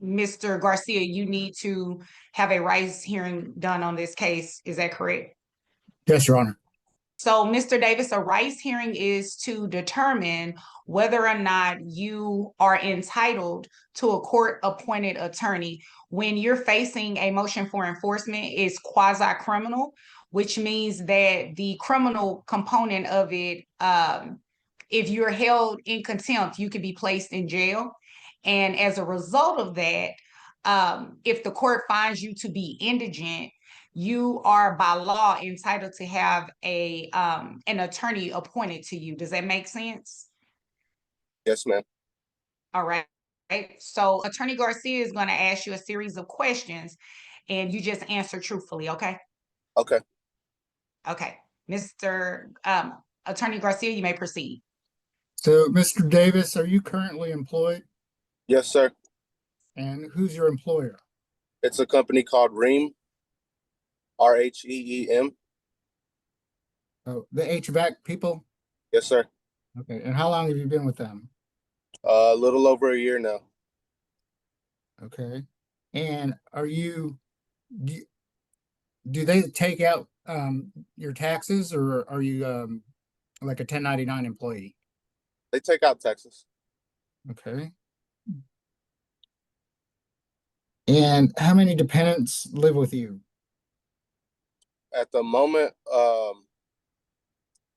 B: Mr. Garcia, you need to have a Reyes hearing done on this case. Is that correct?
L: Yes, Your Honor.
B: So, Mr. Davis, a Reyes hearing is to determine whether or not you are entitled to a court-appointed attorney. When you're facing a motion for enforcement, it's quasi-criminal, which means that the criminal component of it, if you're held in contempt, you could be placed in jail. And as a result of that, if the court finds you to be indigent, you are by law entitled to have an attorney appointed to you. Does that make sense?
M: Yes, ma'am.
B: All right. So Attorney Garcia is going to ask you a series of questions and you just answer truthfully, okay?
M: Okay.
B: Okay. Mr. Attorney Garcia, you may proceed.
L: So, Mr. Davis, are you currently employed?
M: Yes, sir.
L: And who's your employer?
M: It's a company called Rheem. RHEEM.
L: Oh, the HVAC people?
M: Yes, sir.
L: Okay. And how long have you been with them?
M: A little over a year now.
L: Okay. And do they take out your taxes, or are you like a 1099 employee?
M: They take out taxes.
L: Okay. And how many dependents live with you?
M: At the moment,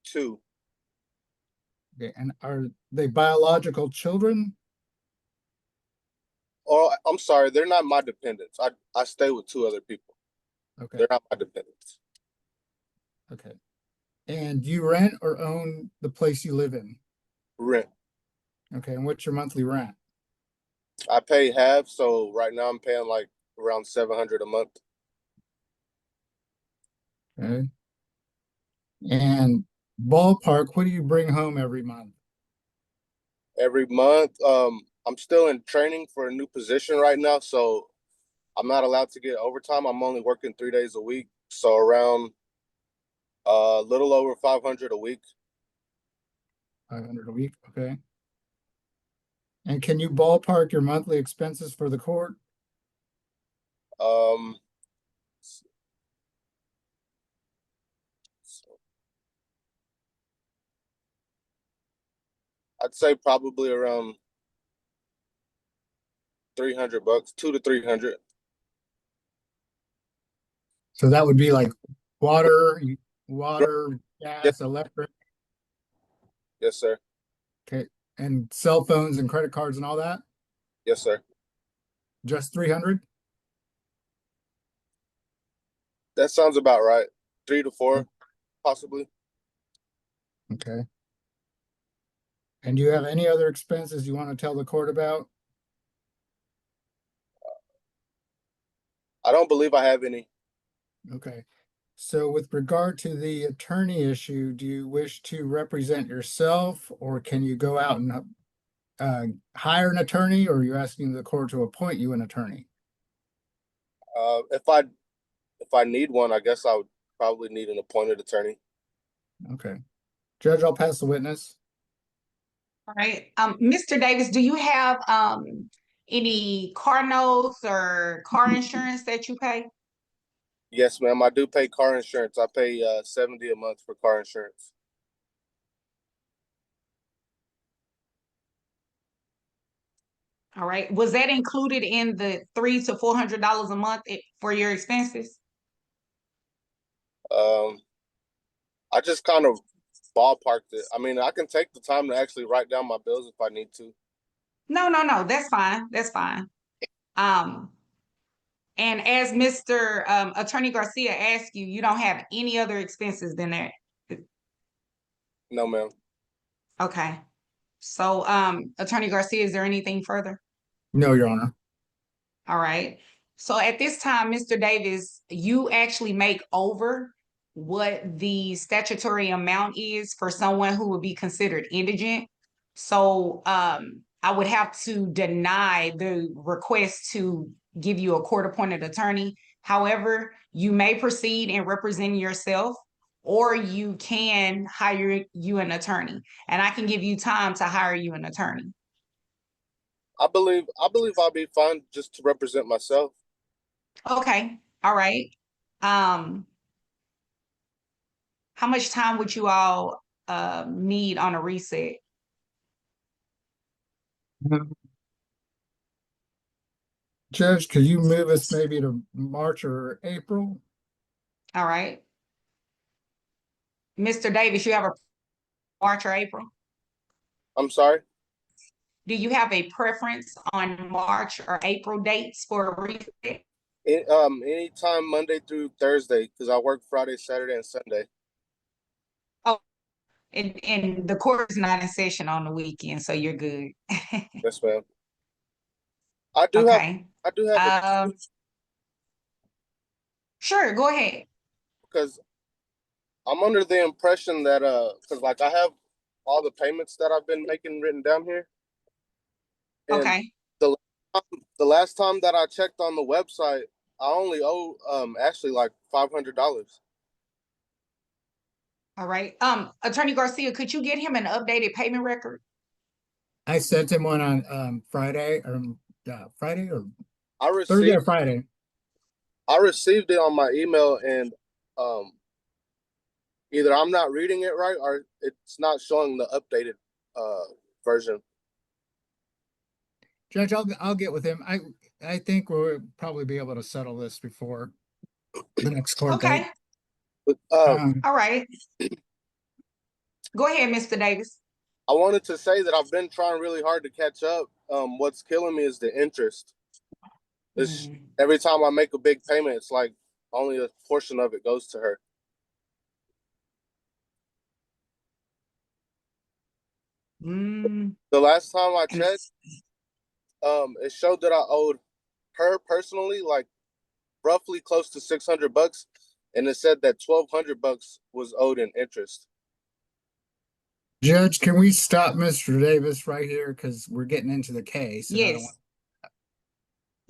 M: 2.
L: Okay. And are they biological children?
M: Oh, I'm sorry, they're not my dependents. I stay with 2 other people.
L: Okay.
M: They're not my dependents.
L: Okay. And do you rent or own the place you live in?
M: Rent.
L: Okay. And what's your monthly rent?
M: I pay half, so right now I'm paying like around $700 a month.
L: Okay. And ballpark, what do you bring home every month?
M: Every month. I'm still in training for a new position right now, so I'm not allowed to get overtime. I'm only working 3 days a week, so around a little over 500 a week.
L: 500 a week, okay. And can you ballpark your monthly expenses for the court?
M: Um, I'd say probably around 300 bucks, 2 to 300.
L: So that would be like water, gas,
M: Yes,
L: electric,
M: yes, sir.
L: okay, and cell phones and credit cards and all that?
M: Yes, sir.
L: Just 300?
M: That sounds about right. 3 to 4, possibly.
L: Okay. And do you have any other expenses you want to tell the court about?
M: I don't believe I have any.
L: Okay. So with regard to the attorney issue, do you wish to represent yourself, or can you go out and hire an attorney, or are you asking the court to appoint you an attorney?
M: If I need one, I guess I would probably need an appointed attorney.
L: Okay. Judge, I'll pass the witness.
B: All right, Mr. Davis, do you have any car notes or car insurance that you pay?
M: Yes, ma'am. I do pay car insurance. I pay $70 a month for car insurance.
B: All right, was that included in the $300 to $400 a month for your expenses?
M: I just kind of ballparked it. I mean, I can take the time to actually write down my bills if I need to.
B: No, that's fine. That's fine. And as Mr. Attorney Garcia asked you, you don't have any other expenses than that.
M: No, ma'am.
B: Okay. So, Attorney Garcia, is there anything further?
L: No, Your Honor.
B: All right. So at this time, Mr. Davis, you actually make over what the statutory amount is for someone who would be considered indigent. So I would have to deny the request to give you a court-appointed attorney. However, you may proceed in representing yourself, or you can hire you an attorney, and I can give you time to hire you an attorney.
M: I believe I'll be fine just to represent myself.
B: Okay, all right. How much time would you all need on a reset?
L: Judge, could you move us maybe to March or April?
B: All right. Mr. Davis, you have a March or April?
M: I'm sorry?
B: Do you have a preference on March or April dates for a reset?
M: Anytime Monday through Thursday, because I work Friday, Saturday, and Sunday.
B: Oh, and the court is not in session on the weekend, so you're good.
M: Yes, ma'am. I do have
B: sure, go ahead.
M: because I'm under the impression that because like I have all the payments that I've been making written down here. And
B: Okay.
M: The last time that I checked on the website, I only owe actually like $500.
B: All right. Attorney Garcia, could you get him an updated payment record?
L: I sent him one on Friday or Friday or
M: I
L: Thursday or Friday.
M: I received it on my email, and either I'm not reading it right or it's not showing the updated version.
L: Judge, I'll get with him. I think we'll probably be able to settle this before the next court date.
B: All right. Go ahead, Mr. Davis.
M: I wanted to say that I've been trying really hard to catch up. What's killing me is the interest. Every time I make a big payment, it's like only a portion of it goes to her. The last time I checked, it showed that I owed her personally like roughly close to $600, and it said that $1,200 was owed in interest.
L: Judge, can we stop Mr. Davis right here? Because we're getting into the case. And I don't
B: Yes.
L: want.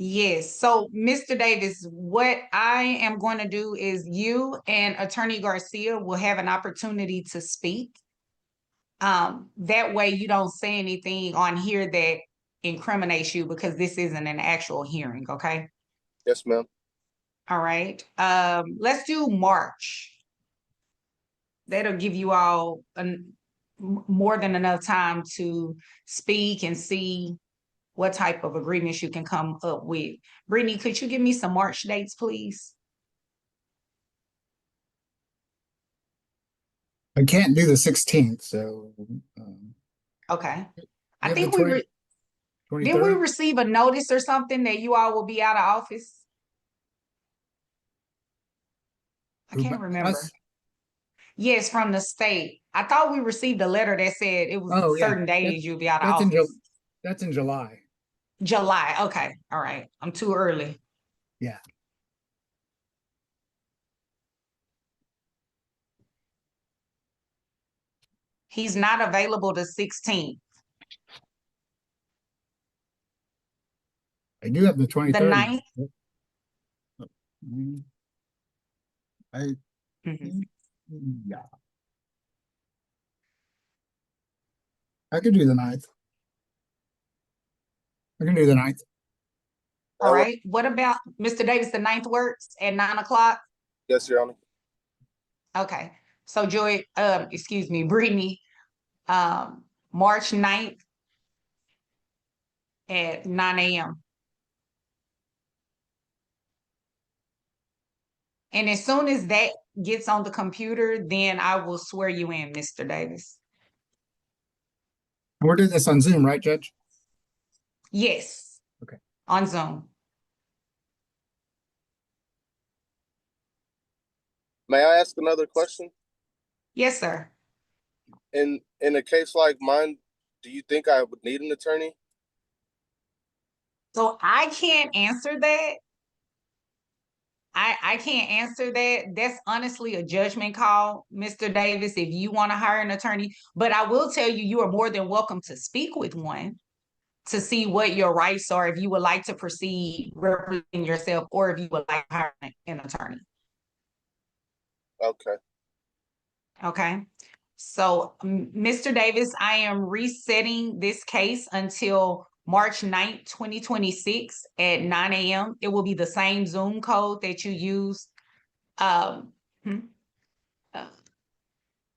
B: Yes, so Mr. Davis, what I am going to do is you and Attorney Garcia will have an opportunity to speak. That way you don't say anything on here that incriminates you because this isn't an actual hearing, okay?
M: Yes, ma'am.
B: All right, let's do March. That'll give you all more than enough time to speak and see what type of agreements you can come up with. Brittany, could you give me some March dates, please?
L: I can't do the 16th, so.
B: Okay. I
L: have
B: think
L: the
B: we
L: 20
B: didn't we
L: 23rd?
B: receive a notice or something that you all will be out of office? I
L: Who,
B: can't remember.
L: us?
B: Yes, from the state. I thought we received a letter that said it was
L: Oh, yeah.
B: certain days you'll be out of
L: That's in
B: office.
L: That's in July.
B: July, okay, all right. I'm too early.
L: Yeah.
B: He's not available the 16th.
L: I do have the 23rd.
B: The 9th? Mhm.
L: Yeah. I could do the 9th. I can do the 9th.
B: All right, what about Mr. Davis, the 9th works at 9 o'clock?
M: Yes, Your Honor.
B: Okay, so Joy, excuse me, Brittany, March 9th at 9 a.m. And as soon as that gets on the computer, then I will swear you in, Mr. Davis.
L: We're doing this on Zoom, right, Judge?
B: Yes.
L: Okay.
B: On Zoom.
M: May I ask another question?
B: Yes, sir.
M: In a case like mine, do you think I would need an attorney?
B: So I can't answer that. I can't answer that. That's honestly a judgment call, Mr. Davis, if you want to hire an attorney. But I will tell you, you are more than welcome to speak with one to see what your rights are, if you would like to proceed representing yourself, or if you would like to hire an attorney.
M: Okay.
B: Okay. So, Mr. Davis, I am resetting this case until March 9th, 2026 at 9 a.m. It will be the same Zoom code that you used.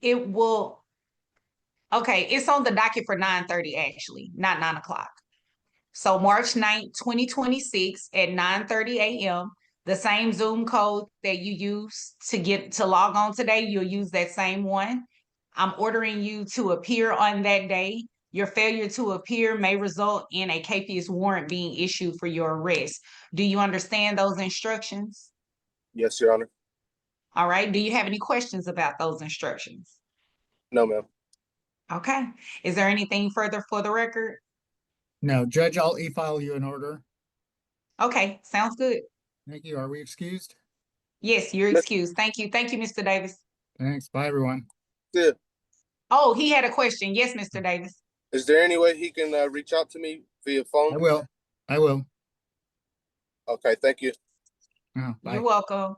B: It will, okay, it's on the docket for 9:30 actually, not 9 o'clock. So March 9th, 2026 at 9:30 a.m., the same Zoom code that you used to log on today, you'll use that same one. I'm ordering you to appear on that day. Your failure to appear may result in a capious warrant being issued for your arrest. Do you understand those instructions?
M: Yes, Your Honor.
B: All right. Do you have any questions about those instructions?
M: No, ma'am.
B: Okay. Is there anything further for the record?
L: No, Judge, I'll e-file you an order.
B: Okay, sounds good.
L: Thank you. Are we excused?
B: Yes, you're excused. Thank you. Thank you, Mr. Davis.
L: Thanks. Bye, everyone.
M: Yeah.
B: Oh, he had a question. Yes, Mr. Davis.
M: Is there any way he can reach out to me via phone?
L: I will.
M: Okay, thank you.
L: Oh, bye.
B: You're welcome.